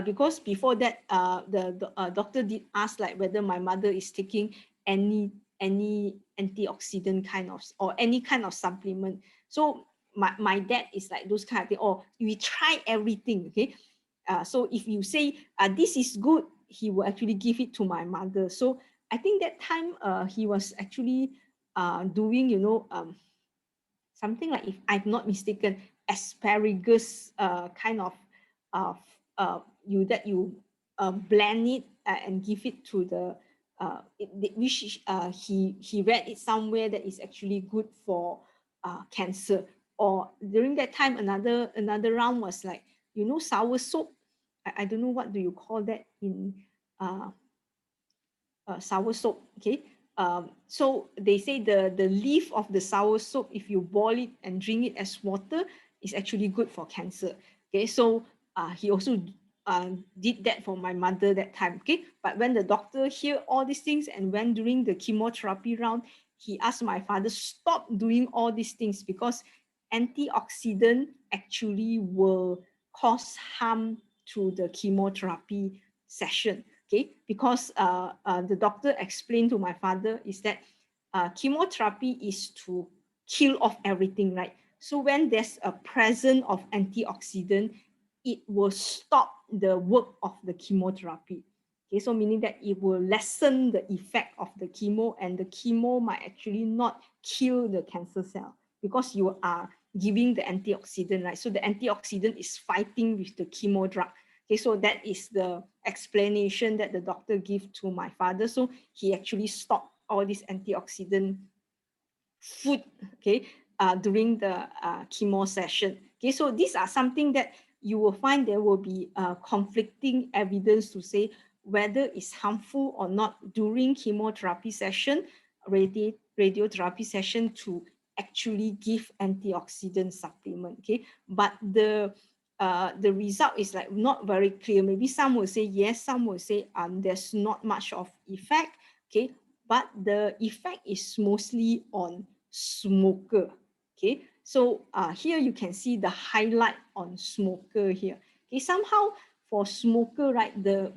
Because before that, the doctor did ask like whether my mother is taking any antioxidant kind of or any kind of supplement. So my dad is like those kind of thing. Oh, we try everything. Okay, so if you say this is good, he will actually give it to my mother. So I think that time he was actually doing, you know, something like, if I'm not mistaken, asparagus kind of you blend it and give it to the which he read it somewhere that is actually good for cancer. Or during that time, another round was like, you know, sour soap. I don't know what do you call that in sour soap. Okay, so they say the leaf of the sour soap, if you boil it and drink it as water, is actually good for cancer. Okay, so he also did that for my mother that time. Okay, but when the doctor hear all these things, and when during the chemotherapy round, he asked my father stop doing all these things, because antioxidant actually will cause harm to the chemotherapy session. Okay, because the doctor explained to my father is that chemotherapy is to kill off everything, right? So when there's a presence of antioxidant, it will stop the work of the chemotherapy. Okay, so meaning that it will lessen the effect of the chemo, and the chemo might actually not kill the cancer cell, because you are giving the antioxidant, right? So the antioxidant is fighting with the chemo drug. Okay, so that is the explanation that the doctor gave to my father. So he actually stopped all this antioxidant food, okay, during the chemo session. Okay, so these are something that you will find there will be conflicting evidence to say whether it's harmful or not during chemotherapy session, radiotherapy session, to actually give antioxidant supplement. Okay, but the result is like not very clear. Maybe some will say yes, some will say there's not much of effect. Okay, but the effect is mostly on smoker. Okay, so here you can see the highlight on smoker here. Okay, somehow for smoker, right, the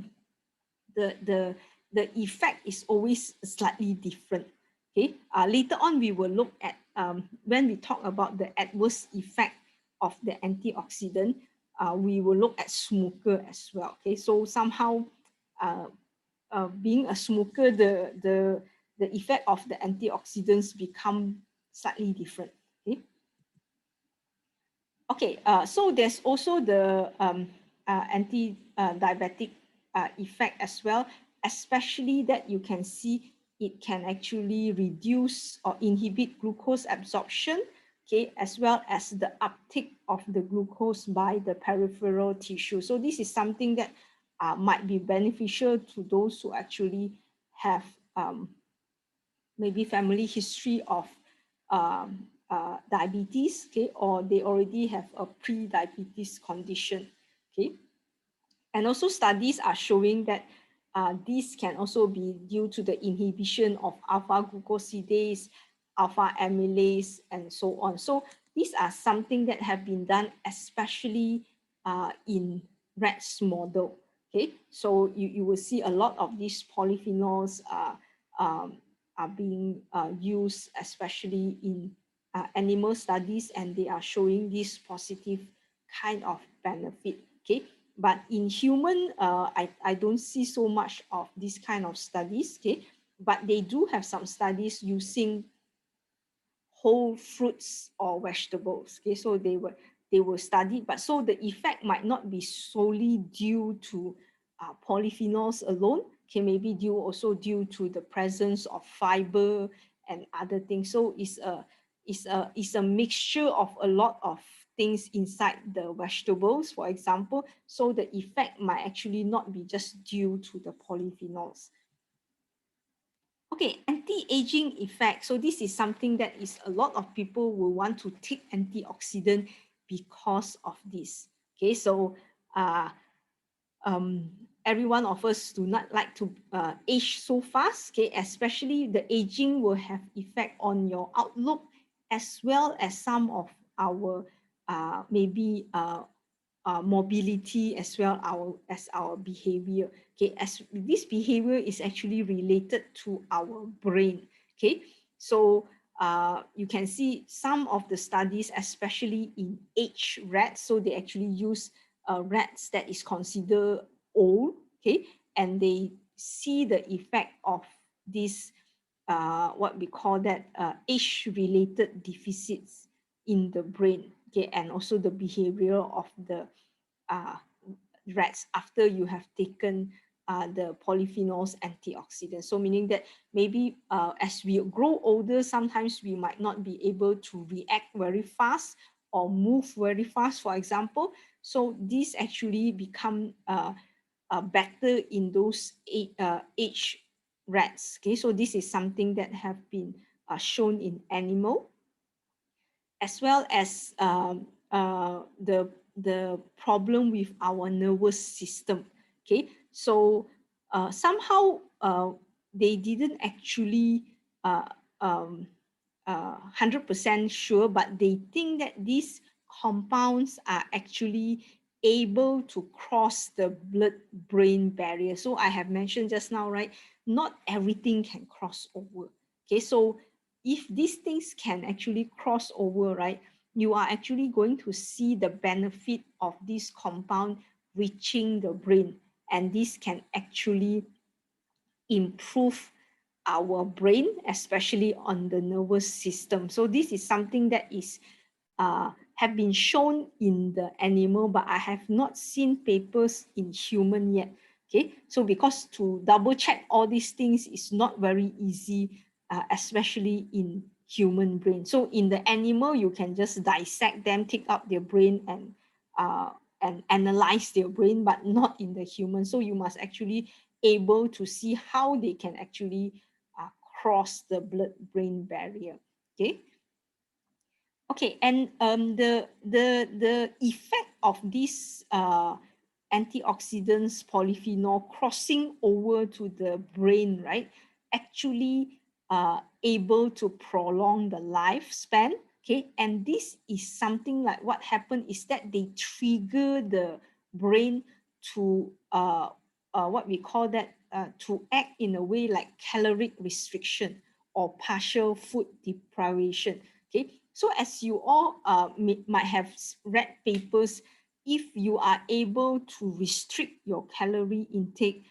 effect is always slightly different. Okay, later on we will look at when we talk about the adverse effect of the antioxidant, we will look at smoker as well. Okay, so somehow being a smoker, the effect of the antioxidants become slightly different. Okay, okay, so there's also the anti-diabetic effect as well, especially that you can see it can actually reduce or inhibit glucose absorption, okay, as well as the uptake of the glucose by the peripheral tissue. So this is something that might be beneficial to those who actually have maybe family history of diabetes, okay, or they already have a pre-diabetes condition, okay. And also studies are showing that this can also be due to the inhibition of alpha glucosidase, alpha amylase, and so on. So these are something that have been done, especially in rats model. Okay, so you will see a lot of these polyphenols are being used, especially in animal studies, and they are showing this positive kind of benefit. Okay, but in human, I don't see so much of this kind of studies. Okay, but they do have some studies using whole fruits or vegetables. Okay, so they were studied, but so the effect might not be solely due to polyphenols alone. Okay, maybe also due to the presence of fiber and other things. So it's a mixture of a lot of things inside the vegetables, for example, so the effect might actually not be just due to the polyphenols. Okay, anti-aging effect. So this is something that is a lot of people will want to take antioxidant because of this. Okay, so every one of us do not like to age so fast. Okay, especially the aging will have effect on your outlook as well as some of our maybe mobility as well as our behavior. Okay, as this behavior is actually related to our brain. Okay, so you can see some of the studies, especially in aged rats. So they actually use rats that is considered old. Okay, and they see the effect of this what we call that age-related deficits in the brain. Okay, and also the behavior of the rats after you have taken the polyphenols antioxidants. So meaning that maybe as we grow older, sometimes we might not be able to react very fast or move very fast, for example. So these actually become better in those age rats. Okay, so this is something that have been shown in animal, as well as the problem with our nervous system. Okay, so somehow they didn't actually 100% sure, but they think that these compounds are actually able to cross the blood-brain barrier. So I have mentioned just now, right? Not everything can cross over. Okay, so if these things can actually cross over, right, you are actually going to see the benefit of this compound reaching the brain, and this can actually improve our brain, especially on the nervous system. So this is something that is have been shown in the animal, but I have not seen papers in human yet. Okay, so because to double check all these things is not very easy, especially in human brain. So in the animal, you can just dissect them, take up their brain and analyze their brain, but not in the human. So you must actually able to see how they can actually cross the blood-brain barrier. Okay. Okay, and the effect of these antioxidants, polyphenol crossing over to the brain, right, actually able to prolong the lifespan. Okay, and this is something like what happened is that they trigger the brain to what we call that to act in a way like caloric restriction or partial food deprivation. Okay, so as you all might have read papers, if you are able to restrict your calorie intake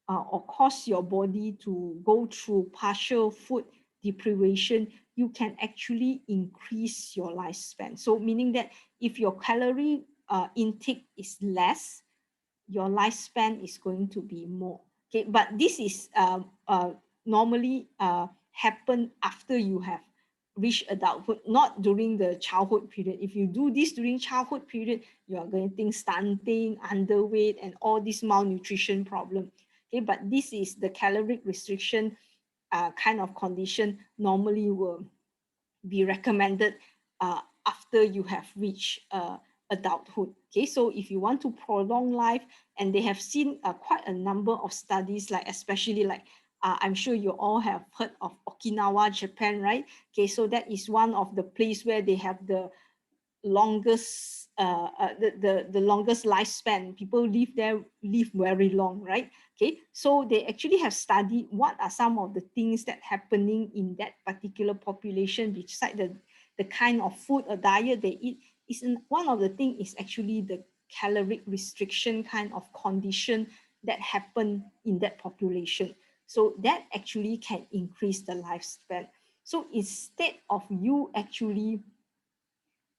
or cause your body to go through partial food deprivation, you can actually increase your lifespan. So meaning that if your calorie intake is less, your lifespan is going to be more. Okay, but this is normally happen after you have reach adulthood, not during the childhood period. If you do this during childhood period, you are getting stunting, underweight, and all this malnutrition problem. Okay, but this is the caloric restriction kind of condition normally will be recommended after you have reached adulthood. Okay, so if you want to prolong life, and they have seen quite a number of studies, like especially like I'm sure you all have heard of Okinawa, Japan, right? Okay, so that is one of the place where they have the longest the longest lifespan. People live very long, right? Okay, so they actually have studied what are some of the things that happening in that particular population beside the kind of food or diet they eat. One of the things is actually the caloric restriction kind of condition that happen in that population. So that actually can increase the lifespan. So instead of you actually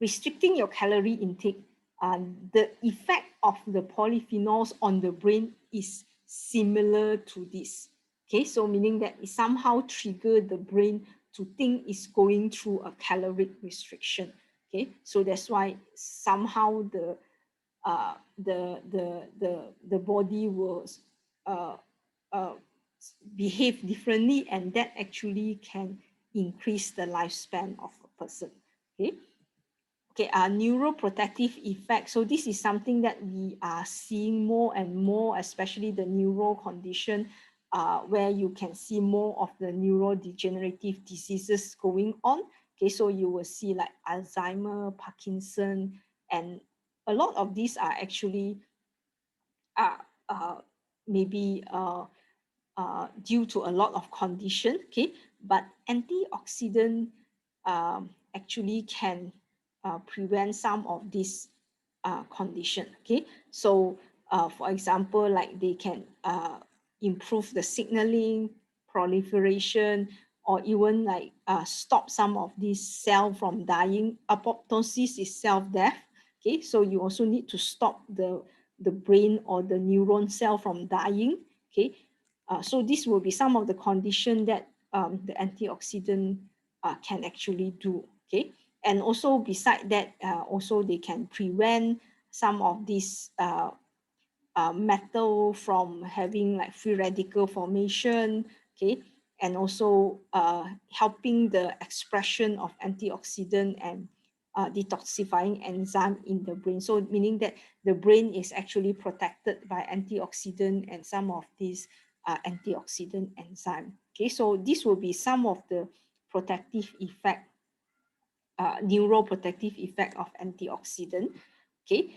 restricting your calorie intake, the effect of the polyphenols on the brain is similar to this. Okay, so meaning that it somehow trigger the brain to think it's going through a caloric restriction. Okay, so that's why somehow the body will behave differently, and that actually can increase the lifespan of a person. Okay. Okay, neuroprotective effect. So this is something that we are seeing more and more, especially the neuro condition, where you can see more of the neurodegenerative diseases going on. Okay, so you will see like Alzheimer, Parkinson, and a lot of these are actually maybe due to a lot of condition. Okay, but antioxidant actually can prevent some of this condition. Okay, so for example, like they can improve the signaling, proliferation, or even like stop some of these cell from dying. Apoptosis is self-death. Okay, so you also need to stop the brain or the neuron cell from dying. Okay, so this will be some of the condition that the antioxidant can actually do. Okay, and also beside that, also they can prevent some of these metal from having like free radical formation. Okay, and also helping the expression of antioxidant and detoxifying enzyme in the brain. So meaning that the brain is actually protected by antioxidant and some of these antioxidant enzyme. Okay, so this will be some of the protective effect, neuroprotective effect of antioxidant. Okay,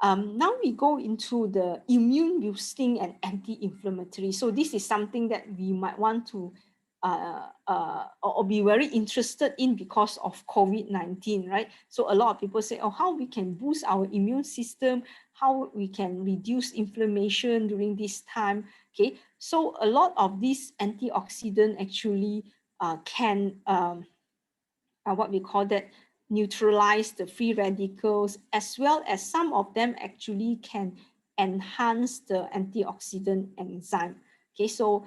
now we go into the immune boosting and anti-inflammatory. So this is something that we might want to or be very interested in because of COVID-19, right? So a lot of people say, oh, how we can boost our immune system, how we can reduce inflammation during this time. Okay, so a lot of these antioxidant actually can what we call that neutralize the free radicals, as well as some of them actually can enhance the antioxidant enzyme. Okay, so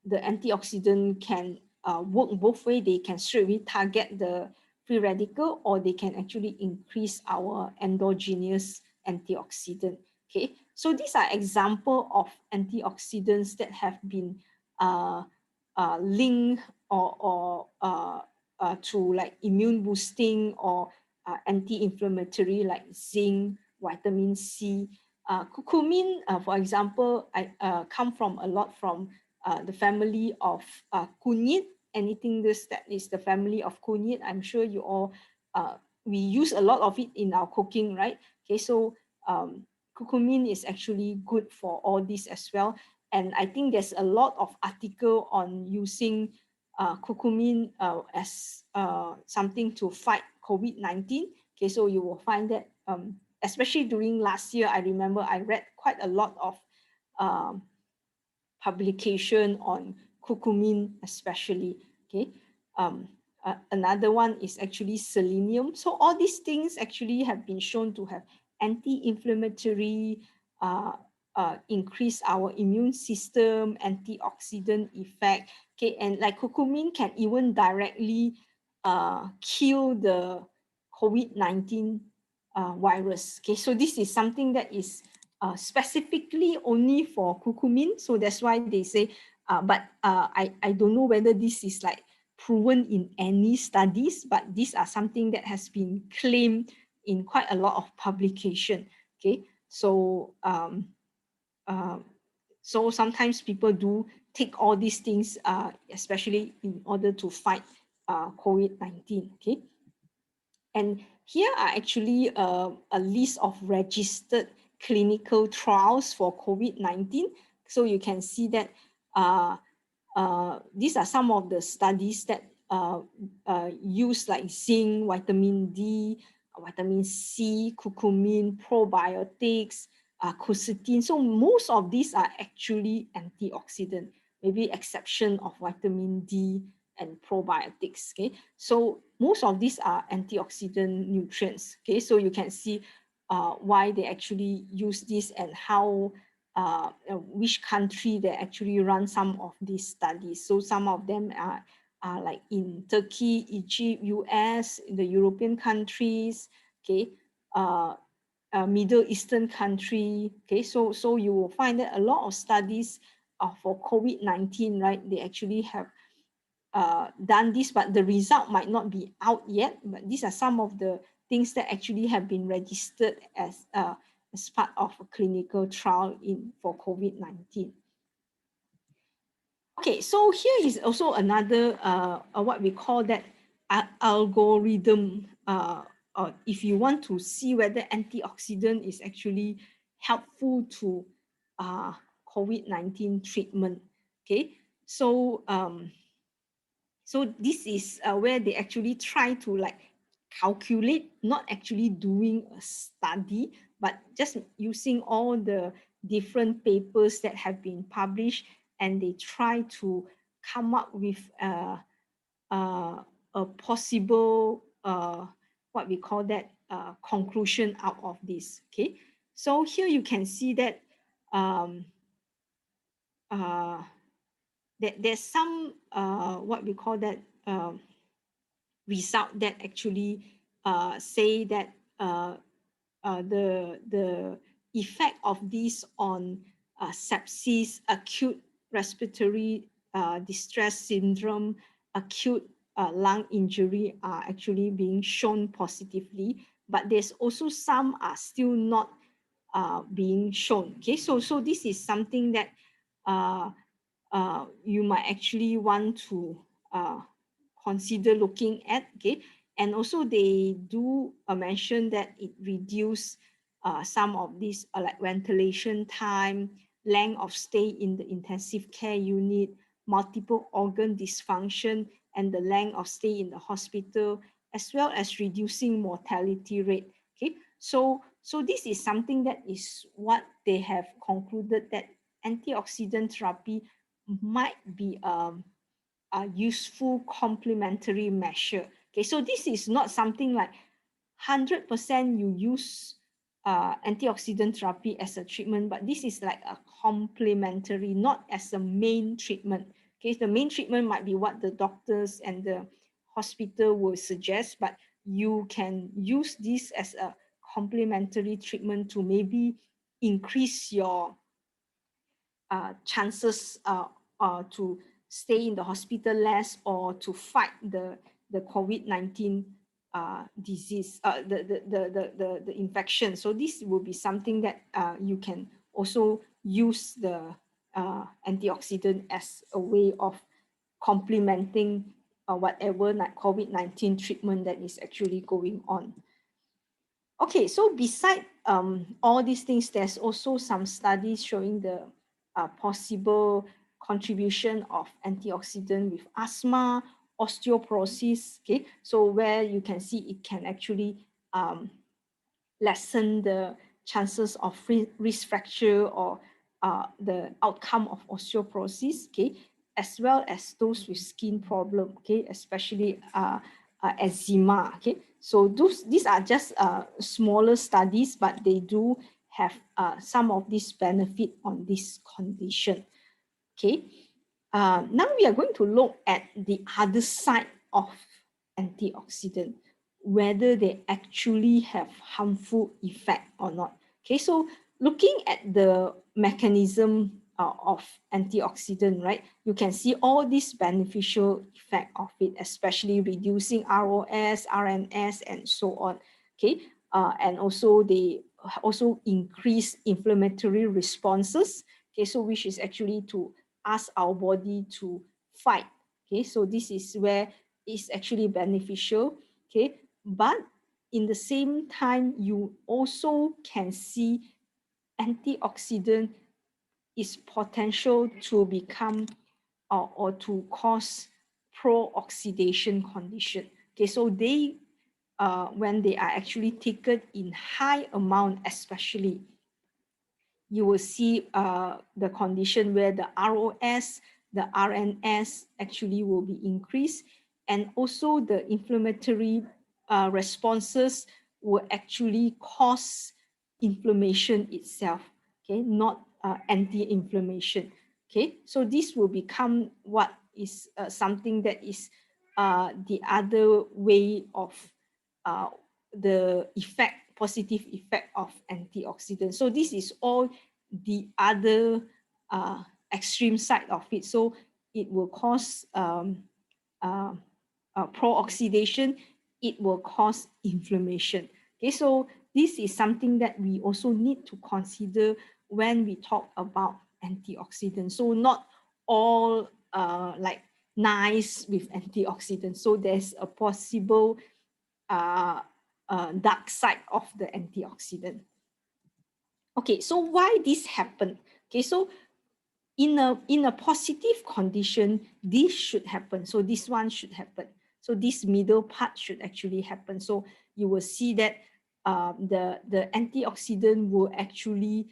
the antioxidant can work both ways. They can straight away target the free radical, or they can actually increase our endogenous antioxidant. Okay, so these are examples of antioxidants that have been linked or to like immune boosting or anti-inflammatory, like zinc, vitamin C. Curcumin, for example, I come from a lot from the family of kunyit. Anything this that is the family of kunyit, I'm sure you all, we use a lot of it in our cooking, right? Okay, so curcumin is actually good for all this as well. And I think there's a lot of article on using curcumin as something to fight COVID-19. Okay, so you will find that especially during last year, I remember I read quite a lot of publication on curcumin especially. Okay, another one is actually selenium. So all these things actually have been shown to have anti-inflammatory, increase our immune system, antioxidant effect. Okay, and like curcumin can even directly kill the COVID-19 virus. Okay, so this is something that is specifically only for curcumin. So that's why they say, but I don't know whether this is like proven in any studies, but these are something that has been claimed in quite a lot of publication. Okay, so so sometimes people do take all these things, especially in order to fight COVID-19. Okay, and here are actually a list of registered clinical trials for COVID-19. So you can see that these are some of the studies that use like zinc, vitamin D, vitamin C, curcumin, probiotics, quercetin. So most of these are actually antioxidant, maybe exception of vitamin D and probiotics. Okay, so most of these are antioxidant nutrients. Okay, so you can see why they actually use this and how which country they actually run some of these studies. So some of them like in Turkey, Egypt, US, the European countries, okay, Middle Eastern country, okay, so you will find that a lot of studies for COVID-19, right, they actually have done this, but the result might not be out yet, but these are some of the things that actually have been registered as part of a clinical trial for COVID-19. Okay, so here is also another what we call that algorithm. If you want to see whether antioxidant is actually helpful to COVID-19 treatment. Okay, so so this is where they actually try to like calculate, not actually doing a study, but just using all the different papers that have been published, and they try to come up with a possible what we call that conclusion out of this. Okay, so here you can see that there's some what we call that result that actually say that the effect of this on sepsis, acute respiratory distress syndrome, acute lung injury are actually being shown positively, but there's also some are still not being shown. Okay, so this is something that you might actually want to consider looking at. Okay, and also they do mention that it reduce some of these like ventilation time, length of stay in the intensive care unit, multiple organ dysfunction, and the length of stay in the hospital, as well as reducing mortality rate. Okay, so this is something that is what they have concluded, that antioxidant therapy might be a useful complementary measure. Okay, so this is not something like 100% you use antioxidant therapy as a treatment, but this is like a complementary, not as a main treatment. Okay, the main treatment might be what the doctors and the hospital will suggest, but you can use this as a complementary treatment to maybe increase your chances to stay in the hospital less, or to fight the COVID-19 disease, the infection. So this will be something that you can also use the antioxidant as a way of complementing whatever COVID-19 treatment that is actually going on. Okay, so beside all these things, there's also some studies showing the possible contribution of antioxidant with asthma, osteoporosis. Okay, so where you can see it can actually lessen the chances of wrist fracture or the outcome of osteoporosis. Okay, as well as those with skin problem. Okay, especially eczema. Okay, so these are just smaller studies, but they do have some of this benefit on this condition. Okay, now we are going to look at the other side of antioxidant, whether they actually have harmful effect or not. Okay, so looking at the mechanism of antioxidant, right, you can see all these beneficial effect of it, especially reducing ROS, RNS, and so on. Okay, and also they also increase inflammatory responses. Okay, so which is actually to ask our body to fight. Okay, so this is where it's actually beneficial. Okay, but in the same time, you also can see antioxidant is potential to become or to cause pro-oxidation condition. Okay, so they when they are actually taken in high amount, especially, you will see the condition where the ROS, the RNS actually will be increased, and also the inflammatory responses will actually cause inflammation itself, okay, not anti-inflammation. Okay, so this will become what is something that is the other way of the effect, positive effect of antioxidants. So this is all the other extreme side of it. So it will cause pro-oxidation, it will cause inflammation. Okay, so this is something that we also need to consider when we talk about antioxidants. So not all like nice with antioxidants. So there's a possible dark side of the antioxidant. Okay, so why this happened? Okay, so in a positive condition, this should happen. So this one should happen. So this middle part should actually happen. So you will see that the antioxidant will actually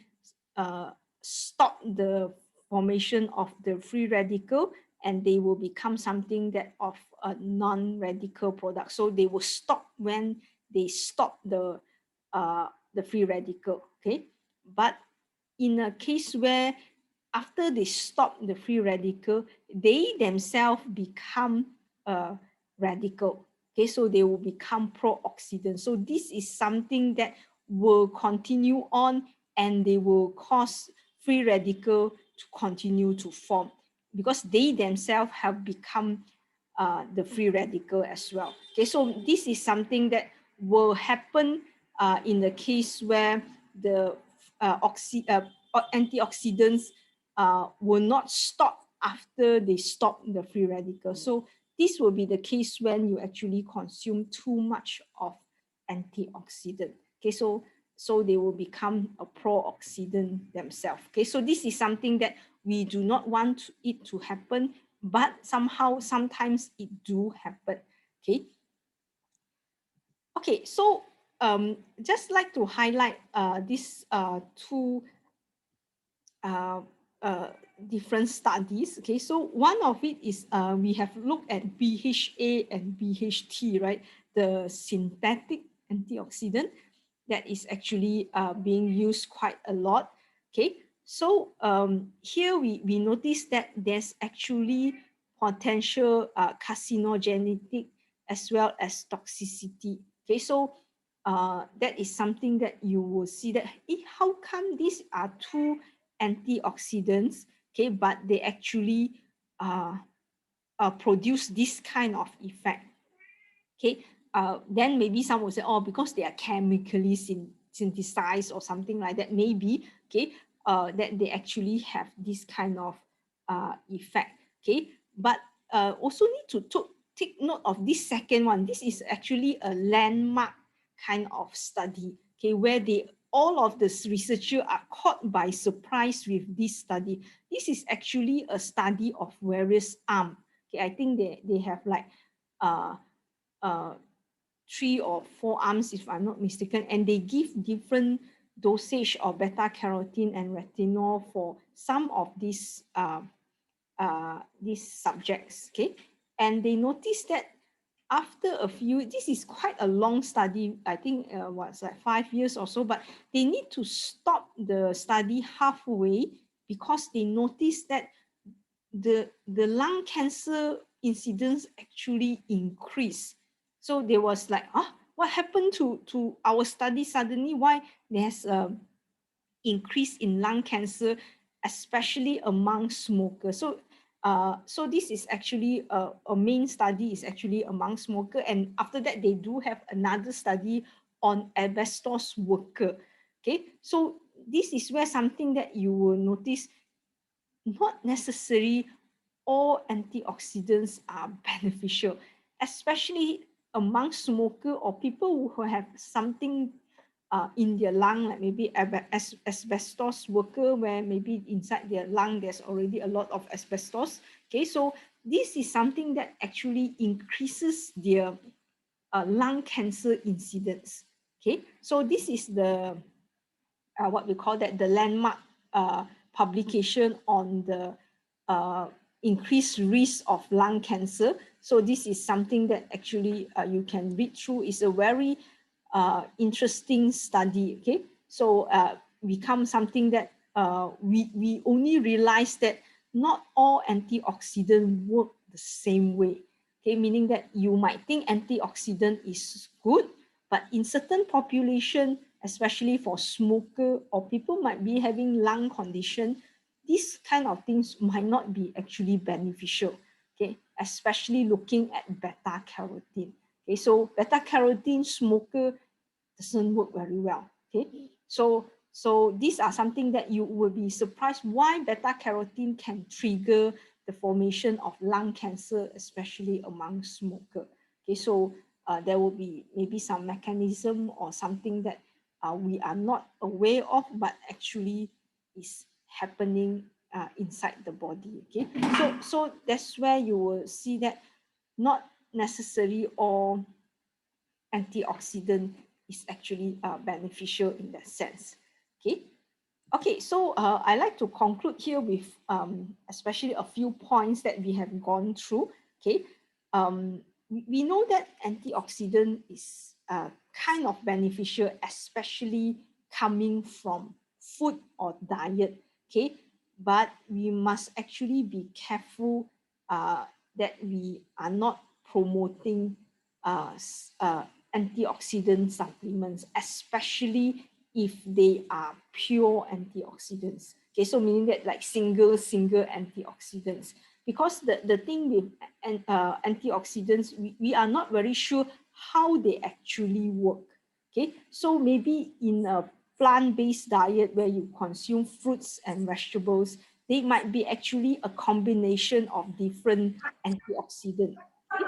stop the formation of the free radical, and they will become something that of a non-radical product. So they will stop when they stop the free radical. Okay, but in a case where after they stop the free radical, they themselves become a radical. Okay, so they will become pro-oxidant. So this is something that will continue on, and they will cause free radical to continue to form because they themselves have become the free radical as well. Okay, so this is something that will happen in the case where the antioxidants will not stop after they stop the free radical. So this will be the case when you actually consume too much of antioxidant. Okay, so they will become a pro-oxidant themselves. Okay, so this is something that we do not want it to happen, but somehow, sometimes it do happen. Okay. Okay, so just like to highlight these two different studies. Okay, so one of it is we have looked at BHA and BHT, right? The synthetic antioxidant that is actually being used quite a lot. Okay, so here we notice that there's actually potential carcinogenic as well as toxicity. Okay, so that is something that you will see that how come these are two antioxidants, okay, but they actually produce this kind of effect. Okay, then maybe some will say, oh, because they are chemically synthesized or something like that, maybe, okay, that they actually have this kind of effect. Okay, but also need to take note of this second one. This is actually a landmark kind of study, okay, where all of the researchers are caught by surprise with this study. This is actually a study of various arms. Okay, I think they have like 3 or 4 arms, if I'm not mistaken, and they give different dosage of beta carotene and retinol for some of these subjects. Okay, and they noticed that after a few, this is quite a long study, I think what's like 5 years or so, but they need to stop the study halfway because they noticed that the lung cancer incidence actually increased. So there was like, what happened to our study suddenly? Why there's an increase in lung cancer, especially among smokers? So so this is actually a main study is actually among smokers, and after that they do have another study on asbestos worker. Okay, so this is where something that you will notice, not necessarily all antioxidants are beneficial, especially among smokers or people who have something in their lung, like maybe asbestos worker, where maybe inside their lung there's already a lot of asbestos. Okay, so this is something that actually increases their lung cancer incidence. Okay, so this is the what we call that the landmark publication on the increased risk of lung cancer. So this is something that actually you can read through. It's a very interesting study. Okay, so become something that we only realize that not all antioxidants work the same way. Okay, meaning that you might think antioxidant is good, but in certain population, especially for smoker or people might be having lung condition, these kind of things might not be actually beneficial. Okay, especially looking at beta carotene. Okay, so beta carotene smoker doesn't work very well. Okay, so these are something that you will be surprised why beta carotene can trigger the formation of lung cancer, especially among smoker. Okay, so there will be maybe some mechanism or something that we are not aware of, but actually is happening inside the body. Okay, so that's where you will see that not necessarily all antioxidant is actually beneficial in that sense. Okay. Okay, so I like to conclude here with especially a few points that we have gone through. Okay, we know that antioxidant is kind of beneficial, especially coming from food or diet. Okay, but we must actually be careful that we are not promoting antioxidant supplements, especially if they are pure antioxidants. Okay, so meaning that like single antioxidants. Because the thing with antioxidants, we are not very sure how they actually work. Okay, so maybe in a plant-based diet where you consume fruits and vegetables, they might be actually a combination of different antioxidants. Okay?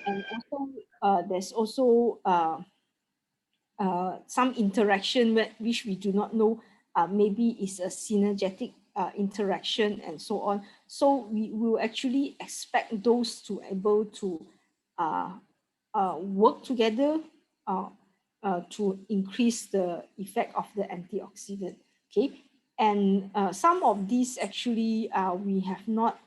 And also, there's also some interaction which we do not know, maybe is a synergetic interaction and so on. So we will actually expect those to able to work together to increase the effect of the antioxidant. Okay, and some of these actually we have not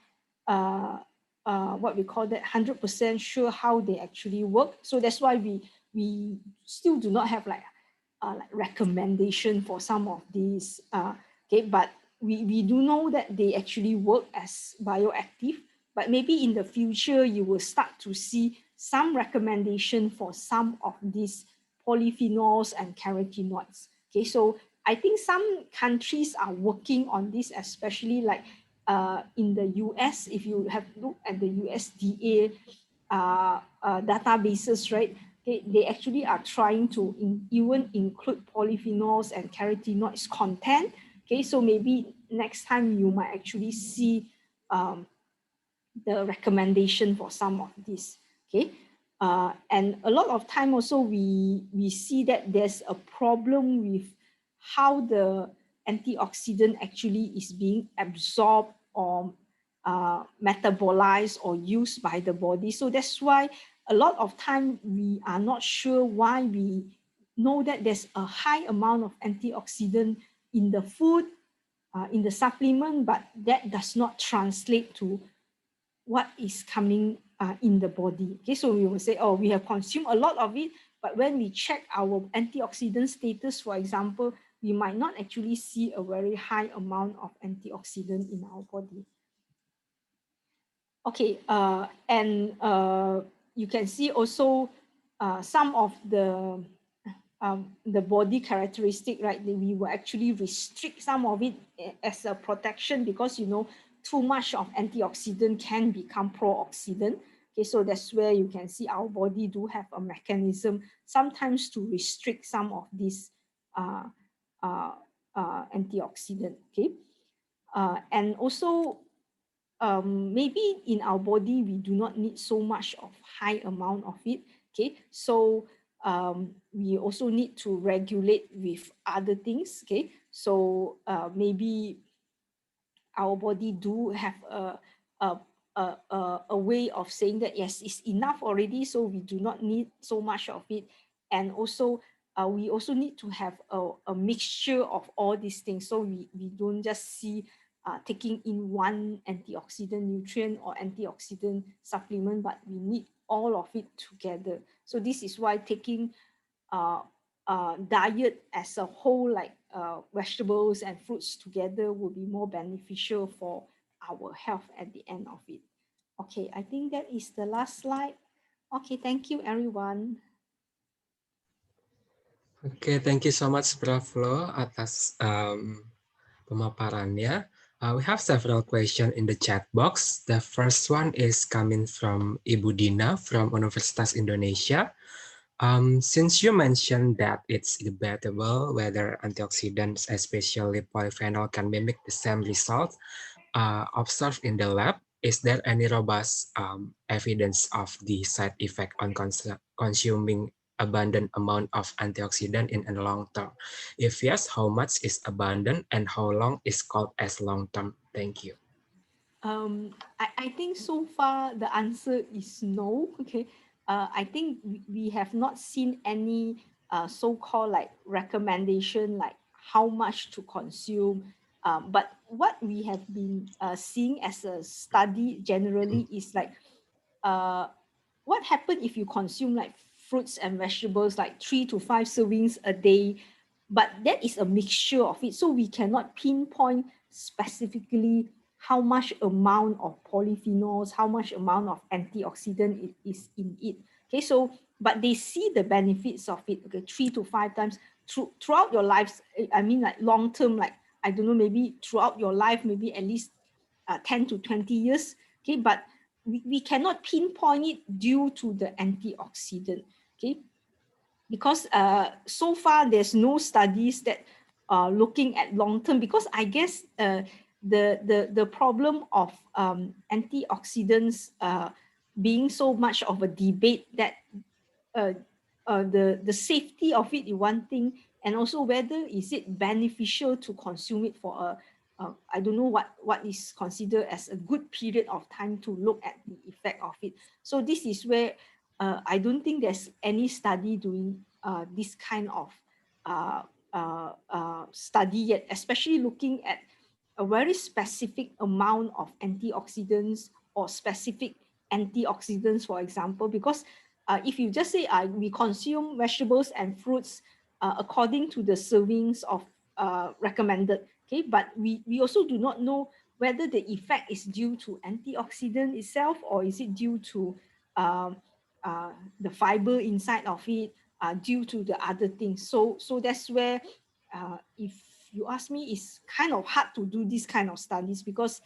what we call that 100% sure how they actually work. So that's why we still do not have like recommendation for some of these. Okay, but we do know that they actually work as bioactive. But maybe in the future you will start to see some recommendation for some of these polyphenols and carotenoids. Okay, so I think some countries are working on this, especially like in the US. If you have looked at the USDA databases, right? They actually are trying to even include polyphenols and carotenoids content. Okay, so maybe next time you might actually see the recommendation for some of this. Okay, and a lot of time also we see that there's a problem with how the antioxidant actually is being absorbed or metabolized or used by the body. So that's why a lot of time we are not sure why we know that there's a high amount of antioxidant in the food, in the supplement, but that does not translate to what is coming in the body. Okay, so we will say, oh, we have consumed a lot of it, but when we check our antioxidant status, for example, we might not actually see a very high amount of antioxidant in our body. Okay, and you can see also some of the body characteristic, right? We will actually restrict some of it as a protection because, you know, too much of antioxidant can become pro-oxidant. Okay, so that's where you can see our body do have a mechanism sometimes to restrict some of these antioxidant. Okay, and also maybe in our body we do not need so much of high amount of it. Okay, so we also need to regulate with other things. Okay, so maybe our body do have a way of saying that yes, it's enough already, so we do not need so much of it. And also we also need to have a mixture of all these things, so we don't just see taking in one antioxidant nutrient or antioxidant supplement, but we need all of it together. So this is why taking diet as a whole, like vegetables and fruits together, will be more beneficial for our health at the end of it. Okay, I think that is the last slide. Okay, thank you, everyone. Okay, thank you so much, Prof Loh, atas pemaparannya. We have several questions in the chat box. The first one is coming from Ibu Dina from Universitas Indonesia. Since you mentioned that it's debatable whether antioxidants, especially polyphenol, can mimic the same result observed in the lab, is there any robust evidence of the side effect on consuming abundant amount of antioxidant in the long term? If yes, how much is abundant and how long is called as long term? Thank you. I think so far the answer is no. Okay, I think we have not seen any so-called like recommendation like how much to consume. But what we have been seeing as a study generally is like what happens if you consume like fruits and vegetables like 3 to 5 servings a day, but that is a mixture of it, so we cannot pinpoint specifically how much amount of polyphenols, how much amount of antioxidant is in it. Okay, so but they see the benefits of it. Okay, 3 to 5 times throughout your lives. I mean, like long term, like I don't know, maybe throughout your life, maybe at least 10 to 20 years. Okay, but we cannot pinpoint it due to the antioxidant. Okay, because so far there's no studies that are looking at long term, because I guess the problem of antioxidants being so much of a debate that the safety of it is one thing, and also whether is it beneficial to consume it for a I don't know what is considered as a good period of time to look at the effect of it. So this is where I don't think there's any study doing this kind of study yet, especially looking at a very specific amount of antioxidants or specific antioxidants, for example, because if you just say we consume vegetables and fruits according to the servings of recommended, okay, but we also do not know whether the effect is due to antioxidant itself or is it due to the fiber inside of it, due to the other things. So that's where if you ask me, it's kind of hard to do this kind of studies, because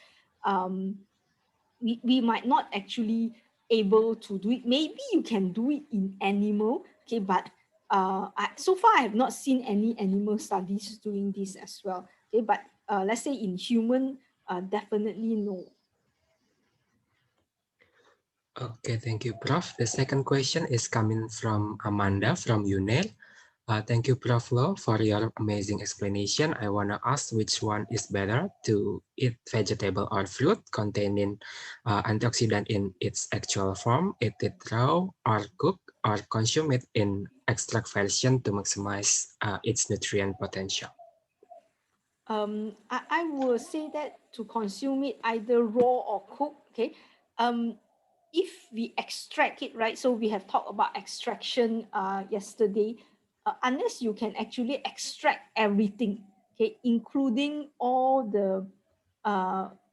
we might not actually able to do it. Maybe you can do it in animal, okay, but so far I have not seen any animal studies doing this as well. Okay, but let's say in human, definitely no. Okay, thank you, Prof. The second question is coming from Amanda from UNED. Thank you, Prof Loh, for your amazing explanation. I want to ask which one is better, to eat vegetable or fruit containing antioxidant in its actual form, eat it raw or cook, or consume it in extract version to maximize its nutrient potential. I will say that to consume it either raw or cooked. Okay, if we extract it, right? So we have talked about extraction yesterday. Unless you can actually extract everything, okay, including all the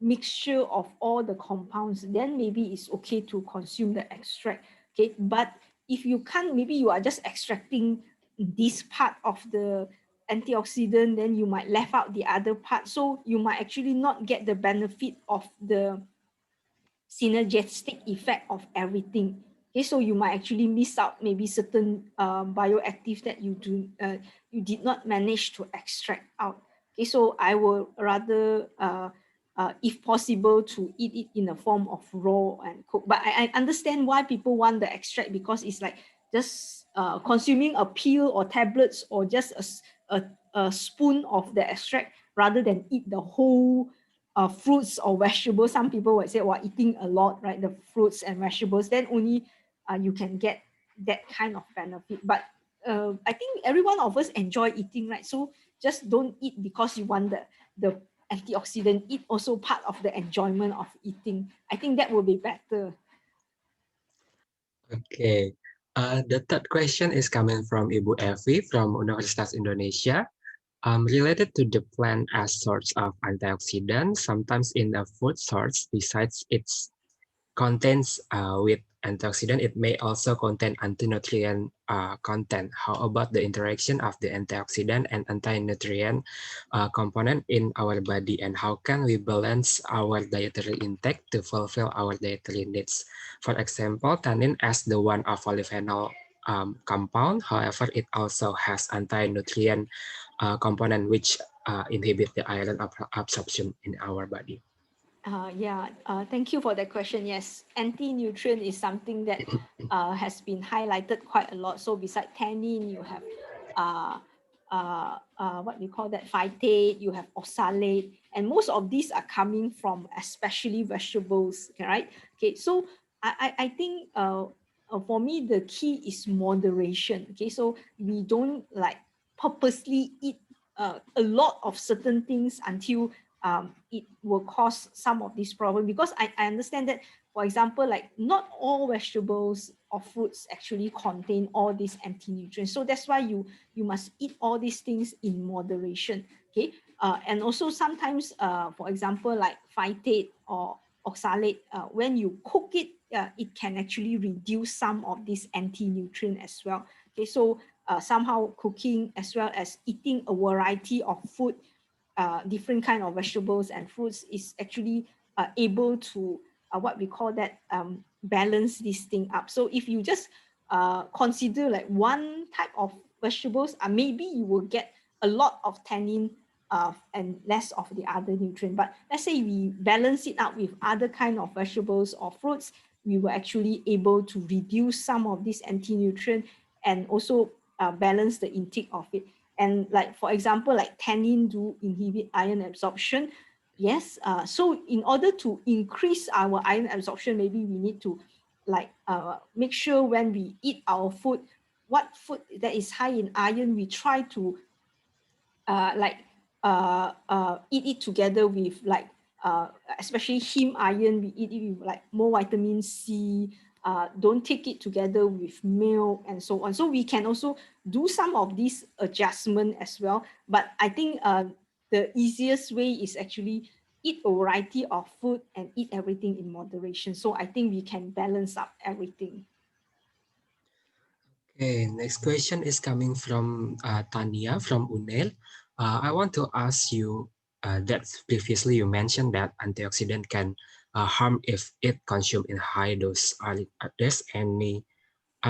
mixture of all the compounds, then maybe it's okay to consume the extract. Okay, but if you can't, maybe you are just extracting this part of the antioxidant, then you might left out the other part. So you might actually not get the benefit of the synergistic effect of everything. Okay, so you might actually miss out maybe certain bioactive that you did not manage to extract out. Okay, so I will rather, if possible, to eat it in the form of raw and cook. But I understand why people want the extract, because it's like just consuming a pill or tablets or just a spoon of the extract rather than eat the whole fruits or vegetables. Some people would say, well, eating a lot, right? The fruits and vegetables, then only you can get that kind of benefit. But I think every one of us enjoy eating, right? So just don't eat because you want the antioxidant. Eat also part of the enjoyment of eating. I think that will be better. Okay. The third question is coming from Ibu Evi from Universitas Indonesia. Related to the plant as source of antioxidants, sometimes in a food source, besides its contents with antioxidant, it may also contain anti-nutrient content. How about the interaction of the antioxidant and anti-nutrient component in our body, and how can we balance our dietary intake to fulfill our dietary needs? For example, tannin as the one of polyphenol compound, however, it also has anti-nutrient component which inhibit the iron absorption in our body. Thank you for that question. Yes, anti-nutrient is something that has been highlighted quite a lot. So beside tannin, you have what we call that phytate, you have oxalate, and most of these are coming from especially vegetables, right? Okay, so I think for me the key is moderation. Okay, so we don't like purposely eat a lot of certain things until it will cause some of these problems, because I understand that, for example, like not all vegetables or fruits actually contain all these anti-nutrients. So that's why you must eat all these things in moderation. Okay, and also sometimes, for example, like phytate or oxalate, when you cook it, it can actually reduce some of these anti-nutrient as well. Okay, so somehow cooking as well as eating a variety of food, different kind of vegetables and fruits, is actually able to what we call that balance this thing up. So if you just consider like one type of vegetables, maybe you will get a lot of tannin and less of the other nutrient. But let's say we balance it out with other kind of vegetables or fruits, we were actually able to reduce some of this anti-nutrient and also balance the intake of it. And like, for example, like tannin do inhibit iron absorption. Yes, so in order to increase our iron absorption, maybe we need to like make sure when we eat our food, what food that is high in iron, we try to eat it together with like especially heme iron, we eat it with like more vitamin C. Don't take it together with milk and so on. So we can also do some of these adjustment as well. But I think the easiest way is actually eat a variety of food and eat everything in moderation. So I think we can balance up everything. Okay, next question is coming from Tania from UNEL. I want to ask you that previously you mentioned that antioxidant can harm if it consumed in high dose. Are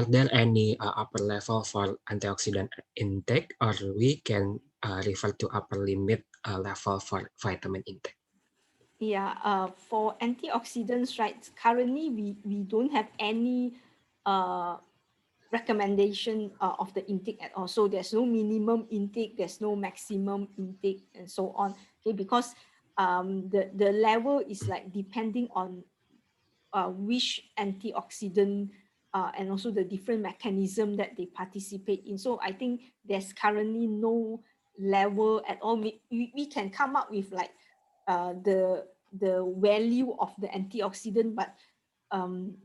there any upper level for antioxidant intake, or we can refer to upper limit level for vitamin intake? Yeah, for antioxidants, right, currently we don't have any recommendation of the intake at all. So there's no minimum intake, there's no maximum intake, and so on. Okay, because the level is like depending on which antioxidant and also the different mechanism that they participate in. So I think there's currently no level at all. We can come up with like the value of the antioxidant, but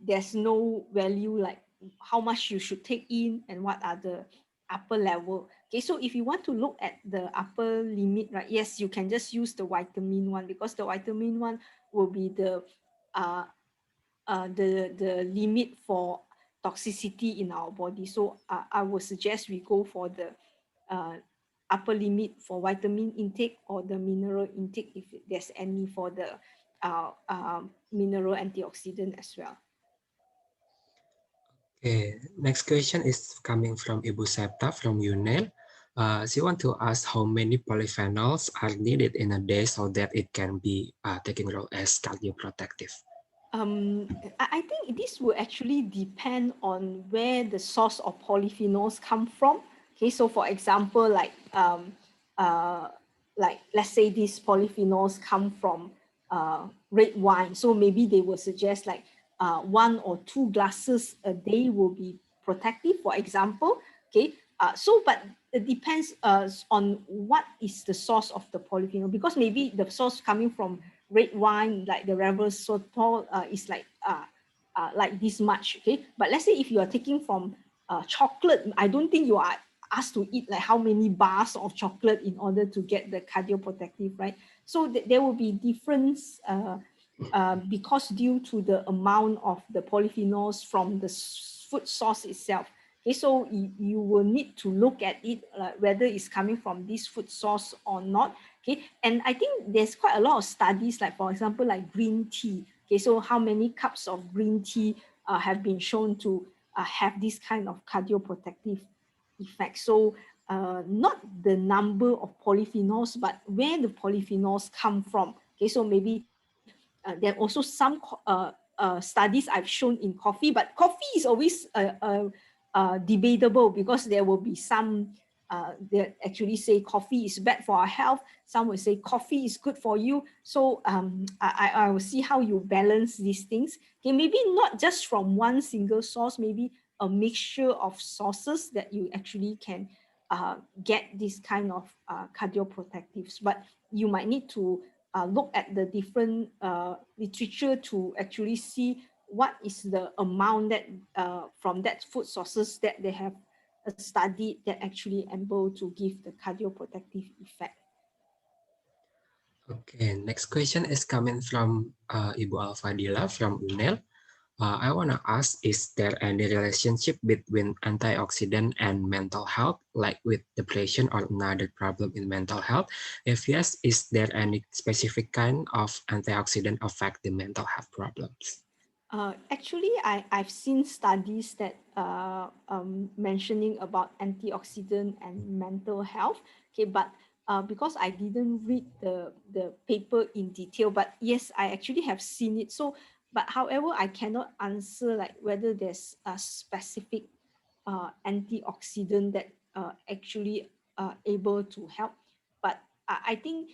there's no value like how much you should take in and what are the upper level. Okay, so if you want to look at the upper limit, right, yes, you can just use the vitamin one, because the vitamin one will be the limit for toxicity in our body. So I would suggest we go for the upper limit for vitamin intake or the mineral intake if there's any for the mineral antioxidant as well. Okay, next question is coming from Ibu Septa from UNEL. She want to ask how many polyphenols are needed in a day so that it can be taking role as cardioprotective. I think this will actually depend on where the source of polyphenols come from. Okay, so for example, like let's say these polyphenols come from red wine, so maybe they will suggest like 1 or 2 glasses a day will be protective, for example. Okay, so but it depends on what is the source of the polyphenol, because maybe the source coming from red wine, like the resveratrol, is like this much. Okay, but let's say if you are taking from chocolate, I don't think you are asked to eat like how many bars of chocolate in order to get the cardioprotective, right? So there will be difference because due to the amount of the polyphenols from the food source itself. Okay, so you will need to look at it whether it's coming from this food source or not. Okay, and I think there's quite a lot of studies, like for example, like green tea. Okay, so how many cups of green tea have been shown to have this kind of cardioprotective effect. So not the number of polyphenols, but where the polyphenols come from. Okay, so maybe there are also some studies I've shown in coffee, but coffee is always debatable because there will be some that actually say coffee is bad for our health. Some will say coffee is good for you. So I will see how you balance these things. Okay, maybe not just from one single source, maybe a mixture of sources that you actually can get this kind of cardioprotectives. But you might need to look at the different literature to actually see what is the amount that from that food sources that they have studied that actually able to give the cardioprotective effect. Okay, next question is coming from Ibu Alfadila from UNEL. I want to ask, is there any relationship between antioxidant and mental health, like with depression or another problem in mental health? If yes, is there any specific kind of antioxidant affect the mental health problems? Actually, I've seen studies that mentioning about antioxidant and mental health. Okay, but because I didn't read the paper in detail, but yes, I actually have seen it. So, but however, I cannot answer like whether there's a specific antioxidant that actually able to help. But I think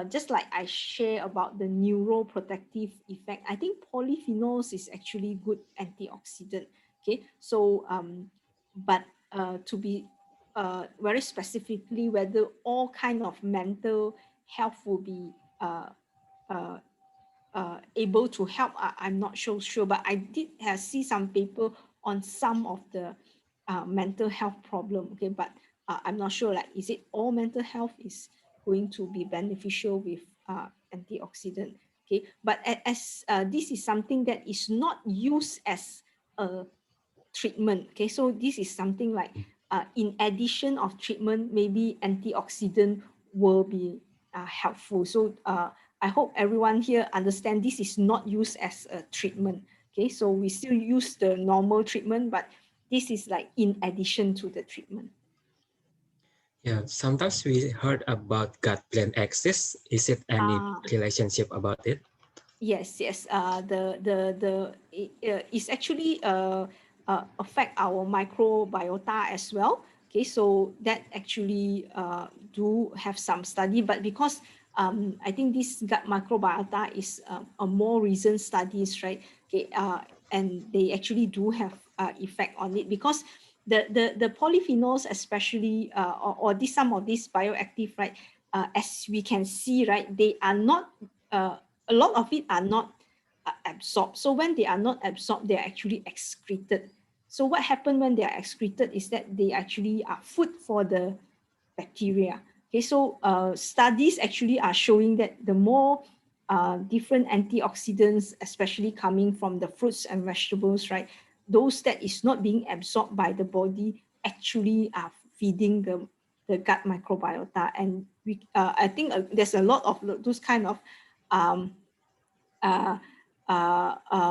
just like I share about the neuroprotective effect, I think polyphenols is actually good antioxidant. Okay, so but to be very specifically whether all kind of mental health will be able to help, I'm not so sure, but I did see some paper on some of the mental health problem. Okay, but I'm not sure like is it all mental health is going to be beneficial with antioxidant. Okay, but as this is something that is not used as a treatment. Okay, so this is something like in addition of treatment, maybe antioxidant will be helpful. So I hope everyone here understand this is not used as a treatment. Okay, so we still use the normal treatment, but this is like in addition to the treatment. Yeah, sometimes we heard about gut-brain axis. Is it any relationship about it? Yes, yes. It's actually affect our microbiota as well. Okay, so that actually do have some study, but because I think this gut microbiota is a more recent studies, right? Okay, and they actually do have effect on it because the polyphenols, especially or this some of these bioactive, right? As we can see, right, they are not. A lot of it are not absorbed. So when they are not absorbed, they are actually excreted. So what happened when they are excreted is that they actually are food for the bacteria. Okay, so studies actually are showing that the more different antioxidants, especially coming from the fruits and vegetables, right, those that is not being absorbed by the body actually are feeding the gut microbiota. And we, I think there's a lot of those kind of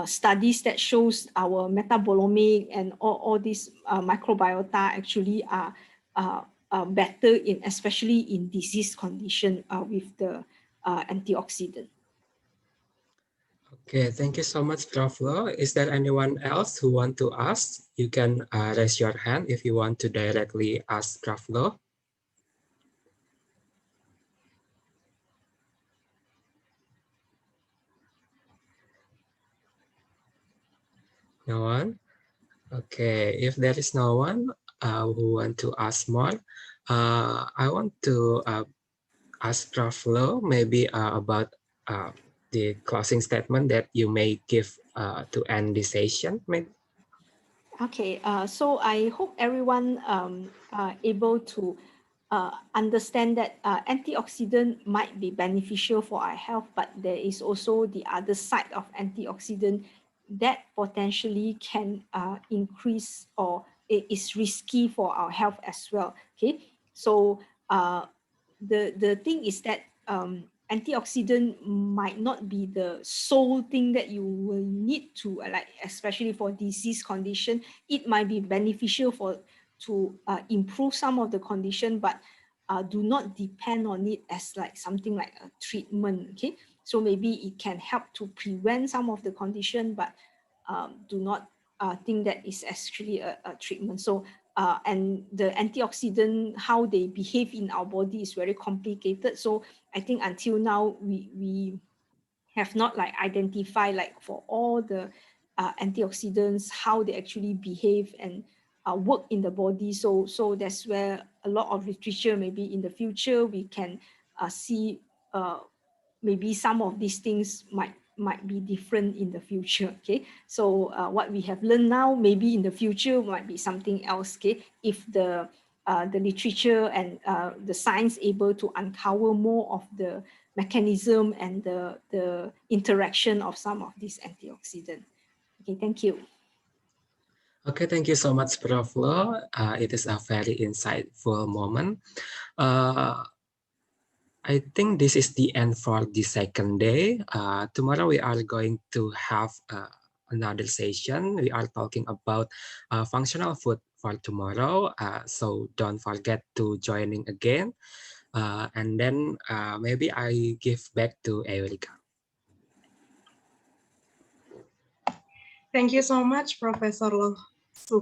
studies that shows our metabolomic and all these microbiota actually are better in, especially in disease condition with the antioxidant. Okay, thank you so much, Prof Loh. Is there anyone else who want to ask? You can raise your hand if you want to directly ask Prof Loh. No one? Okay, if there is no one who want to ask more, I want to ask Prof Loh maybe about the closing statement that you may give to end this session. Maybe. Okay, so I hope everyone are able to understand that antioxidant might be beneficial for our health, but there is also the other side of antioxidant that potentially can increase or it is risky for our health as well. Okay, so the thing is that antioxidant might not be the sole thing that you will need to like, especially for disease condition. It might be beneficial to improve some of the condition, but do not depend on it as like something like a treatment. Okay, so maybe it can help to prevent some of the condition, but do not think that is actually a treatment. So and the antioxidant, how they behave in our body is very complicated. So I think until now we have not like identified like for all the antioxidants how they actually behave and work in the body. So that's where a lot of literature, maybe in the future we can see maybe some of these things might be different in the future. Okay, so what we have learned now, maybe in the future might be something else. Okay, if the literature and the science able to uncover more of the mechanism and the interaction of some of these antioxidants. Okay, thank you. Okay, thank you so much, Prof Loh. It is a very insightful moment. I think this is the end for the second day. Tomorrow we are going to have another session. We are talking about functional food for tomorrow. So don't forget to joining again. And then maybe I give back to Airlangga. Thank you so much, Professor Loh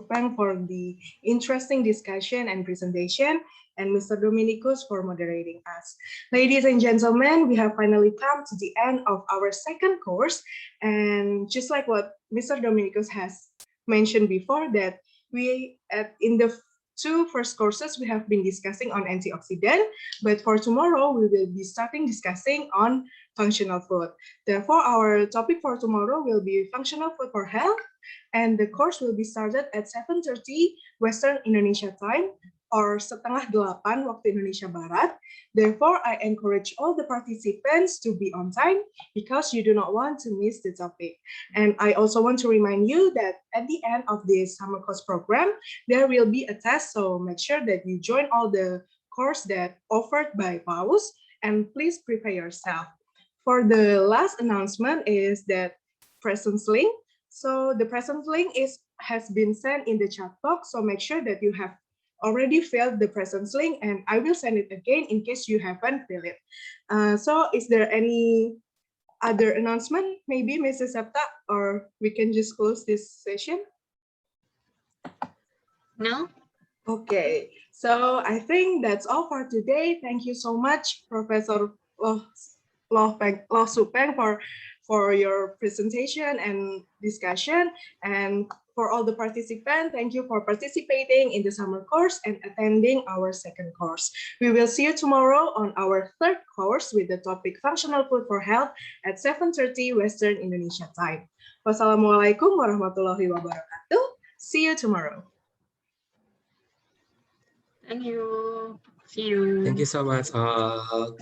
Peng, for the interesting discussion and presentation, and Mr. Dominicus for moderating us. Ladies and gentlemen, we have finally come to the end of our second course. And just like what Mr. Dominicus has mentioned before, that in the two first courses, we have been discussing on antioxidant, but for tomorrow, we will be starting discussing on functional food. Therefore, our topic for tomorrow will be functional food for health, and the course will be started at 7:30 Western Indonesia time, or setengah 8 waktu Indonesia Barat. Therefore, I encourage all the participants to be on time because you do not want to miss the topic. And I also want to remind you that at the end of this summer course program, there will be a test, so make sure that you join all the course that offered by PHAUSS, and please prepare yourself. For the last announcement is that presence link. So the presence link has been sent in the chat box, so make sure that you have already filled the presence link, and I will send it again in case you haven't filled it. So is there any other announcement, maybe Mrs. Septa, or we can just close this session? No? Okay, so I think that's all for today. Thank you so much, Professor Loh Peng, for your presentation and discussion, and for all the participants, thank you for participating in the summer course and attending our second course. We will see you tomorrow on our third course with the topic Functional Food for Health at 7:30 Western Indonesia time. Wassalamualaikum warahmatullahi wabarakatuh. See you tomorrow. Thank you. See you. Thank you so much all.